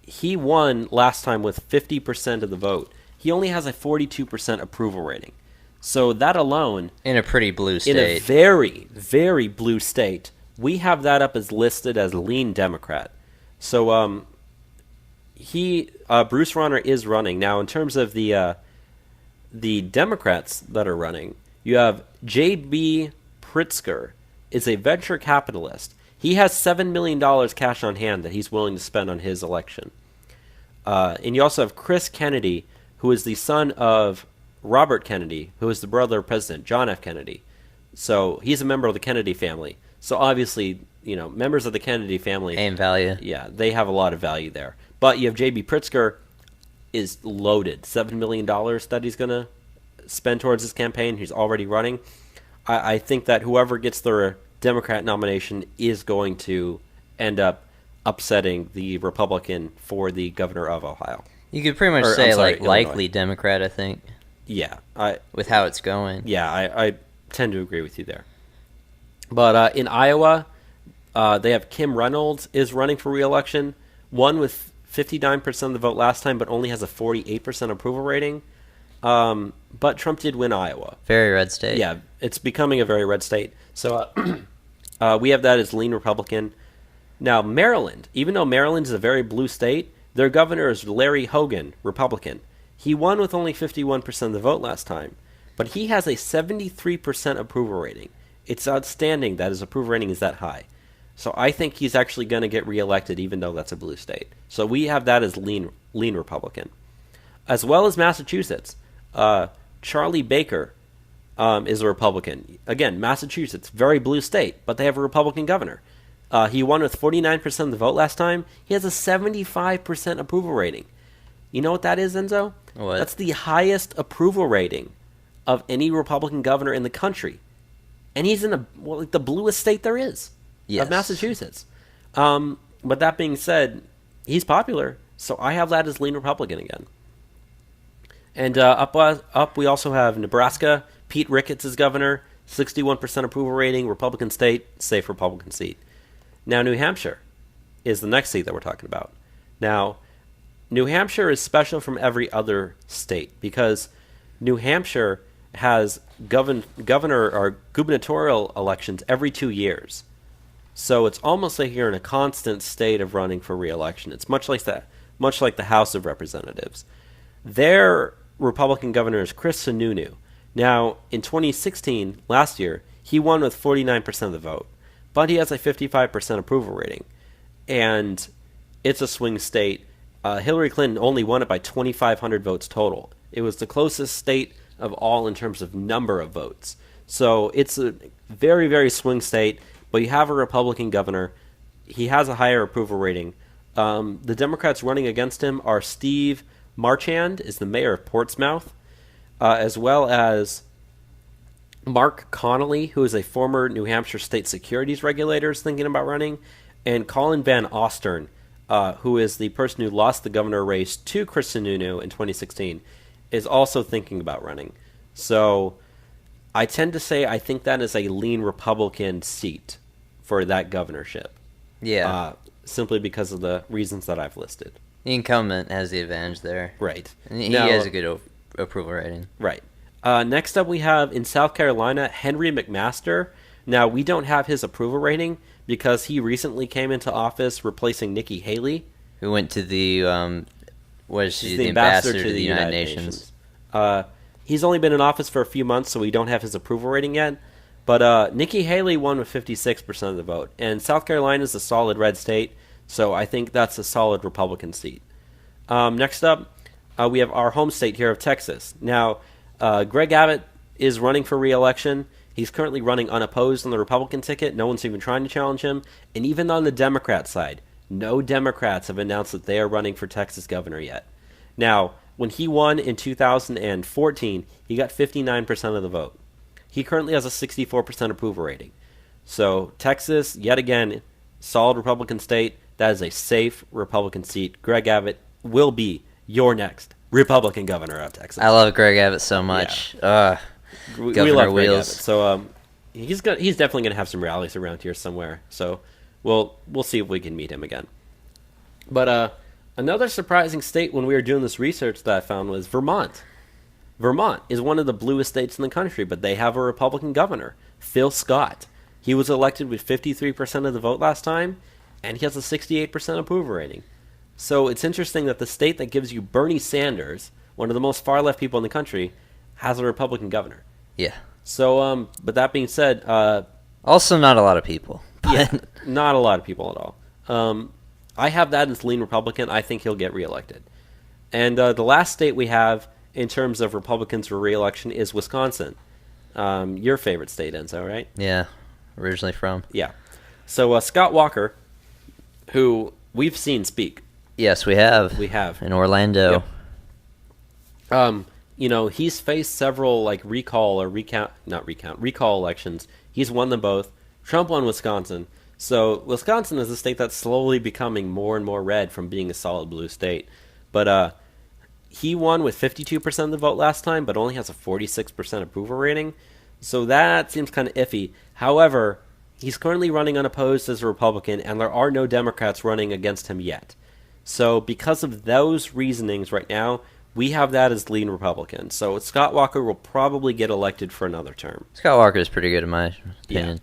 He won last time with 50% of the vote. He only has a 42% approval rating. So that alone, in a pretty blue state, in a very, very blue state, we have that up as listed as lean Democrat. So Bruce Rauner is running. Now, in terms of the Democrats that are running, you have J.B. Pritzker is a venture capitalist. He has $7 million cash on hand that he's willing to spend on his election. And you also have Chris Kennedy, who is the son of Robert Kennedy, who is the brother of President John F. Kennedy. So he's a member of the Kennedy family. So obviously, members of the Kennedy family, name value. Yeah, they have a lot of value there. But you have J.B. Pritzker is loaded. $7 million that he's going to spend towards his campaign. He's already running. I think that whoever gets the Democrat nomination is going to end up upsetting the Republican for the governor of Ohio. You could pretty much say likely Democrat, I think. Yeah. With how it's going. Yeah, I tend to agree with you there. But in Iowa, they have Kim Reynolds is running for re-election. Won with 59% of the vote last time, but only has a 48% approval rating. But Trump did win Iowa. Very red state. Yeah, it's becoming a very red state. So we have that as lean Republican. Now, Maryland, even though Maryland is a very blue state, their governor is Larry Hogan, Republican. He won with only 51% of the vote last time, but he has a 73% approval rating. It's outstanding that his approval rating is that high. So I think he's actually going to get reelected, even though that's a blue state. So we have that as lean Republican. As well as Massachusetts, Charlie Baker is a Republican. Again, Massachusetts, very blue state, but they have a Republican governor. He won with 49% of the vote last time. He has a 75% approval rating. You know what that is, Enzo? What? That's the highest approval rating of any Republican governor in the country. And he's in like the bluest state there is, Yes. of Massachusetts. But that being said, he's popular, so I have that as lean Republican again. And up we also have Nebraska. Pete Ricketts is governor, 61% approval rating, Republican state, safe Republican seat. Now New Hampshire is the next state that we're talking about. Now, New Hampshire is special from every other state because New Hampshire has governor or gubernatorial elections every 2 years. So it's almost like you're in a constant state of running for re-election. It's much like the House of Representatives. Their Republican governor is Chris Sununu. Now, in 2016, last year, he won with 49% of the vote, but he has a 55% approval rating, and it's a swing state. Hillary Clinton only won it by 2,500 votes total. It was the closest state of all in terms of number of votes. So it's a very, very swing state, but you have a Republican governor. He has a higher approval rating. The Democrats running against him are Steve Marchand, is the mayor of Portsmouth, as well as Mark Connolly, who is a former New Hampshire state securities regulator, is thinking about running, and Colin Van Ostern, who is the person who lost the governor race to Chris Sununu in 2016, is also thinking about running. So I tend to say I think that is a lean Republican seat for that governorship. Yeah. Simply because of the reasons that I've listed. The incumbent has the advantage there. Right. And he Now, has a good approval rating. Right. Next up we have in South Carolina, Henry McMaster. Now, we don't have his approval rating because he recently came into office replacing Nikki Haley. Who went to the, She's the ambassador to the United Nations. He's only been in office for a few months, so we don't have his approval rating yet. But Nikki Haley won with 56% of the vote. And South Carolina is a solid red state, so I think that's a solid Republican seat. Next up, we have our home state here of Texas. Now, Greg Abbott is running for re-election. He's currently running unopposed on the Republican ticket. No one's even trying to challenge him. And even on the Democrat side, no Democrats have announced that they are running for Texas governor yet. Now, when he won in 2014, he got 59% of the vote. He currently has a 64% approval rating. So Texas, yet again, solid Republican state. That is a safe Republican seat. Greg Abbott will be your next Republican governor of Texas. I love Greg Abbott so much. Yeah. We Governor love Greg Wheels. Abbott. So he's definitely going to have some rallies around here somewhere. So we'll see if we can meet him again. But another surprising state when we were doing this research that I found was Vermont. Vermont is one of the bluest states in the country, but they have a Republican governor, Phil Scott. He was elected with 53% of the vote last time, and he has a 68% approval rating. So it's interesting that the state that gives you Bernie Sanders, one of the most far-left people in the country, has a Republican governor. Yeah. So, but that being said, Also, not a lot of people. yeah, not a lot of people at all. I have that as lean Republican. I think he'll get reelected. And the last state we have in terms of Republicans for reelection is Wisconsin. Your favorite state, Enzo, right? Yeah. Originally from. Yeah. So Scott Walker, who we've seen speak. Yes, we have. We have. In Orlando. Yep. He's faced several recall elections. He's won them both. Trump won Wisconsin. So Wisconsin is a state that's slowly becoming more and more red from being a solid blue state. But he won with 52% of the vote last time, but only has a 46% approval rating. So that seems kind of iffy. However, he's currently running unopposed as a Republican, and there are no Democrats running against him yet. So because of those reasonings right now, we have that as lean Republican. So Scott Walker will probably get elected for another term. Scott Walker is pretty good in my opinion.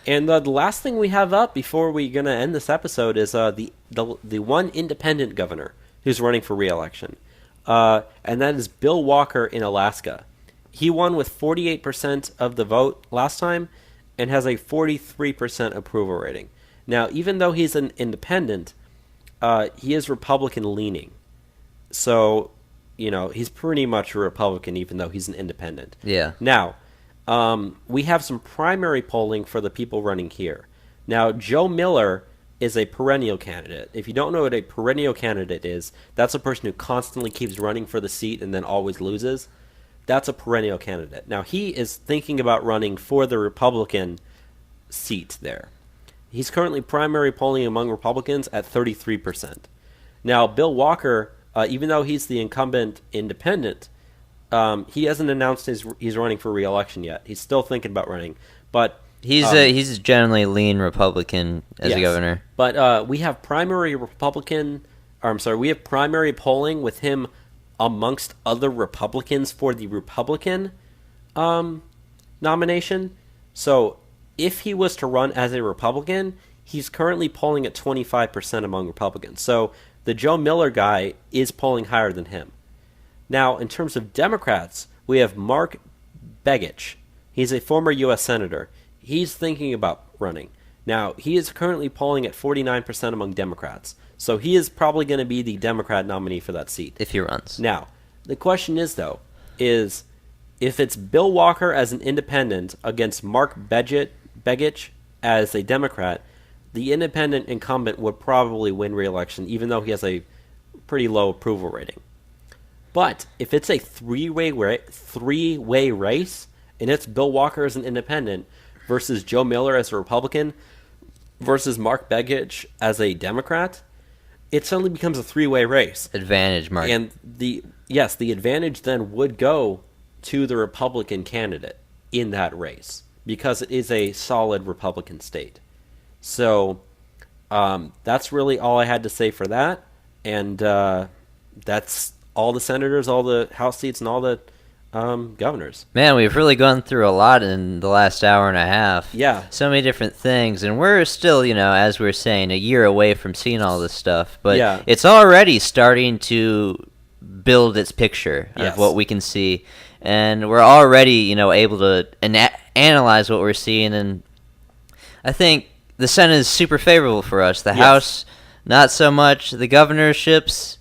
Yeah. And the last thing we have up before we're going to end this episode is the one independent governor who's running for re-election. And that is Bill Walker in Alaska. He won with 48% of the vote last time and has a 43% approval rating. Now, even though he's an independent, he is Republican-leaning. So, he's pretty much a Republican even though he's an independent. Yeah. Now, we have some primary polling for the people running here. Now, Joe Miller is a perennial candidate. If you don't know what a perennial candidate is, that's a person who constantly keeps running for the seat and then always loses. That's a perennial candidate. Now, he is thinking about running for the Republican seat there. He's currently primary polling among Republicans at 33%. Now, Bill Walker, even though he's the incumbent independent, he hasn't announced he's running for re-election yet. He's still thinking about running, but he's generally lean Republican as a governor. But we have primary we have primary polling with him amongst other Republicans for the Republican nomination. So if he was to run as a Republican, he's currently polling at 25% among Republicans. So the Joe Miller guy is polling higher than him. Now, in terms of Democrats, we have Mark Begich. He's a former U.S. Senator. He's thinking about running. Now, he is currently polling at 49% among Democrats. So he is probably going to be the Democrat nominee for that seat. If he runs. Now, the question is, though, is if it's Bill Walker as an independent against Mark Begich as a Democrat, the independent incumbent would probably win re-election, even though he has a pretty low approval rating. But if it's a three-way race, and it's Bill Walker as an independent versus Joe Miller as a Republican versus Mark Begich as a Democrat, it suddenly becomes a three-way race. Advantage, Mark. And the advantage then would go to the Republican candidate in that race because it is a solid Republican state. So that's really all I had to say for that. And that's all the senators, all the House seats, and all the governors. Man, we've really gone through a lot in the last hour and a half. Yeah. So many different things. And we're still, as we were saying, a year away from seeing all this stuff. But it's already starting to build its picture of what we can see. And we're already, able to analyze what we're seeing. And I think the Senate is super favorable for us. The House, not so much. The governorships,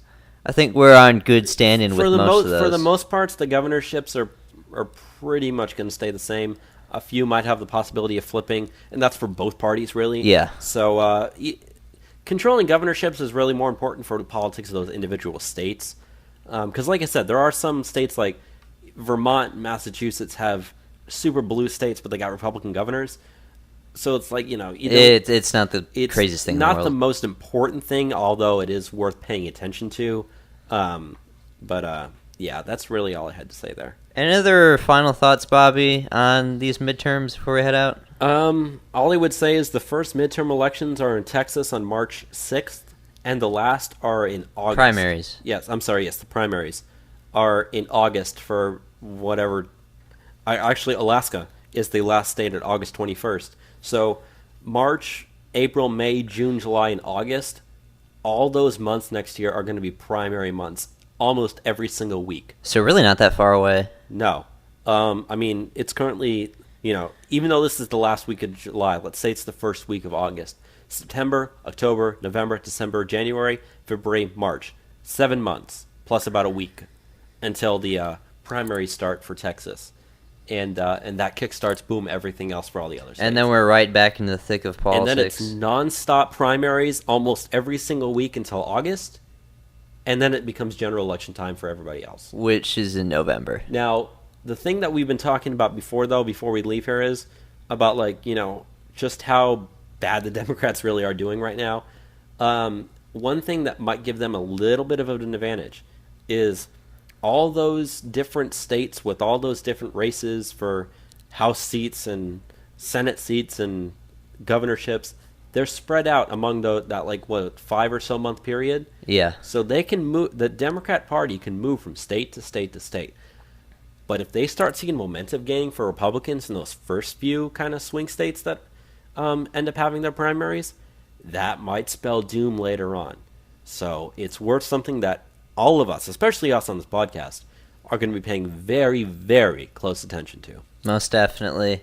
I think we're on good standing with most of those. For the most parts, the governorships are pretty much going to stay the same. A few might have the possibility of flipping, and that's for both parties, really. Yeah. So controlling governorships is really more important for the politics of those individual states. Because, like I said, there are some states like Vermont and Massachusetts have super blue states, but they got Republican governors. So it's like, it's not the craziest thing in the world. It's not the most important thing, although it is worth paying attention to. But that's really all I had to say there. Any other final thoughts, Bobby, on these midterms before we head out? All I would say is the first midterm elections are in Texas on March 6th, and the last are in August. Primaries. Yes, the primaries are in August for whatever. Actually, Alaska is the last state at August 21st. So March, April, May, June, July, and August, all those months next year are going to be primary months, almost every single week. So really not that far away. No. It's currently, even though this is the last week of July, let's say it's the first week of August. September, October, November, December, January, February, March. 7 months, plus about a week, until the primaries start for Texas. And that kickstarts, boom, everything else for all the others. And then we're right back in the thick of politics. And then it's nonstop primaries almost every single week until August. And then it becomes general election time for everybody else. Which is in November. Now, the thing that we've been talking about before we leave here is about, just how bad the Democrats really are doing right now. One thing that might give them a little bit of an advantage is all those different states with all those different races for House seats and Senate seats and governorships, they're spread out among that 5 or so month period. Yeah. So they can move. The Democrat Party can move from state to state to state. But if they start seeing momentum gaining for Republicans in those first few kind of swing states that end up having their primaries, that might spell doom later on. So it's worth something that all of us, especially us on this podcast, are going to be paying very, very close attention to. Most definitely.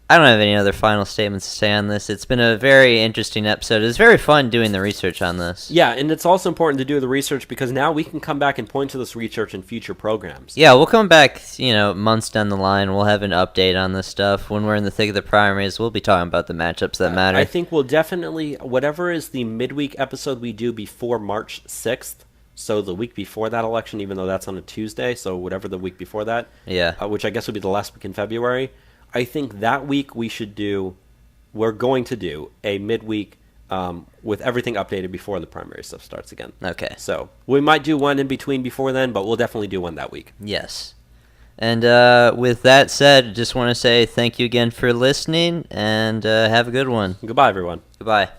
I don't have any other final statements to say on this. It's been a very interesting episode. It's very fun doing the research on this. Yeah, and it's also important to do the research because now we can come back and point to this research in future programs. Yeah, we'll come back, months down the line. We'll have an update on this stuff. When we're in the thick of the primaries, we'll be talking about the matchups that matter. I think we'll definitely, whatever is the midweek episode we do before March 6th, so the week before that election, even though that's on a Tuesday, so whatever the week before that, which I guess would be the last week in February, I think that week we're going to do a midweek with everything updated before the primary stuff starts again. Okay. So we might do one in between before then, but we'll definitely do one that week. Yes. And with that said, just want to say thank you again for listening, and have a good one. Goodbye, everyone. Goodbye.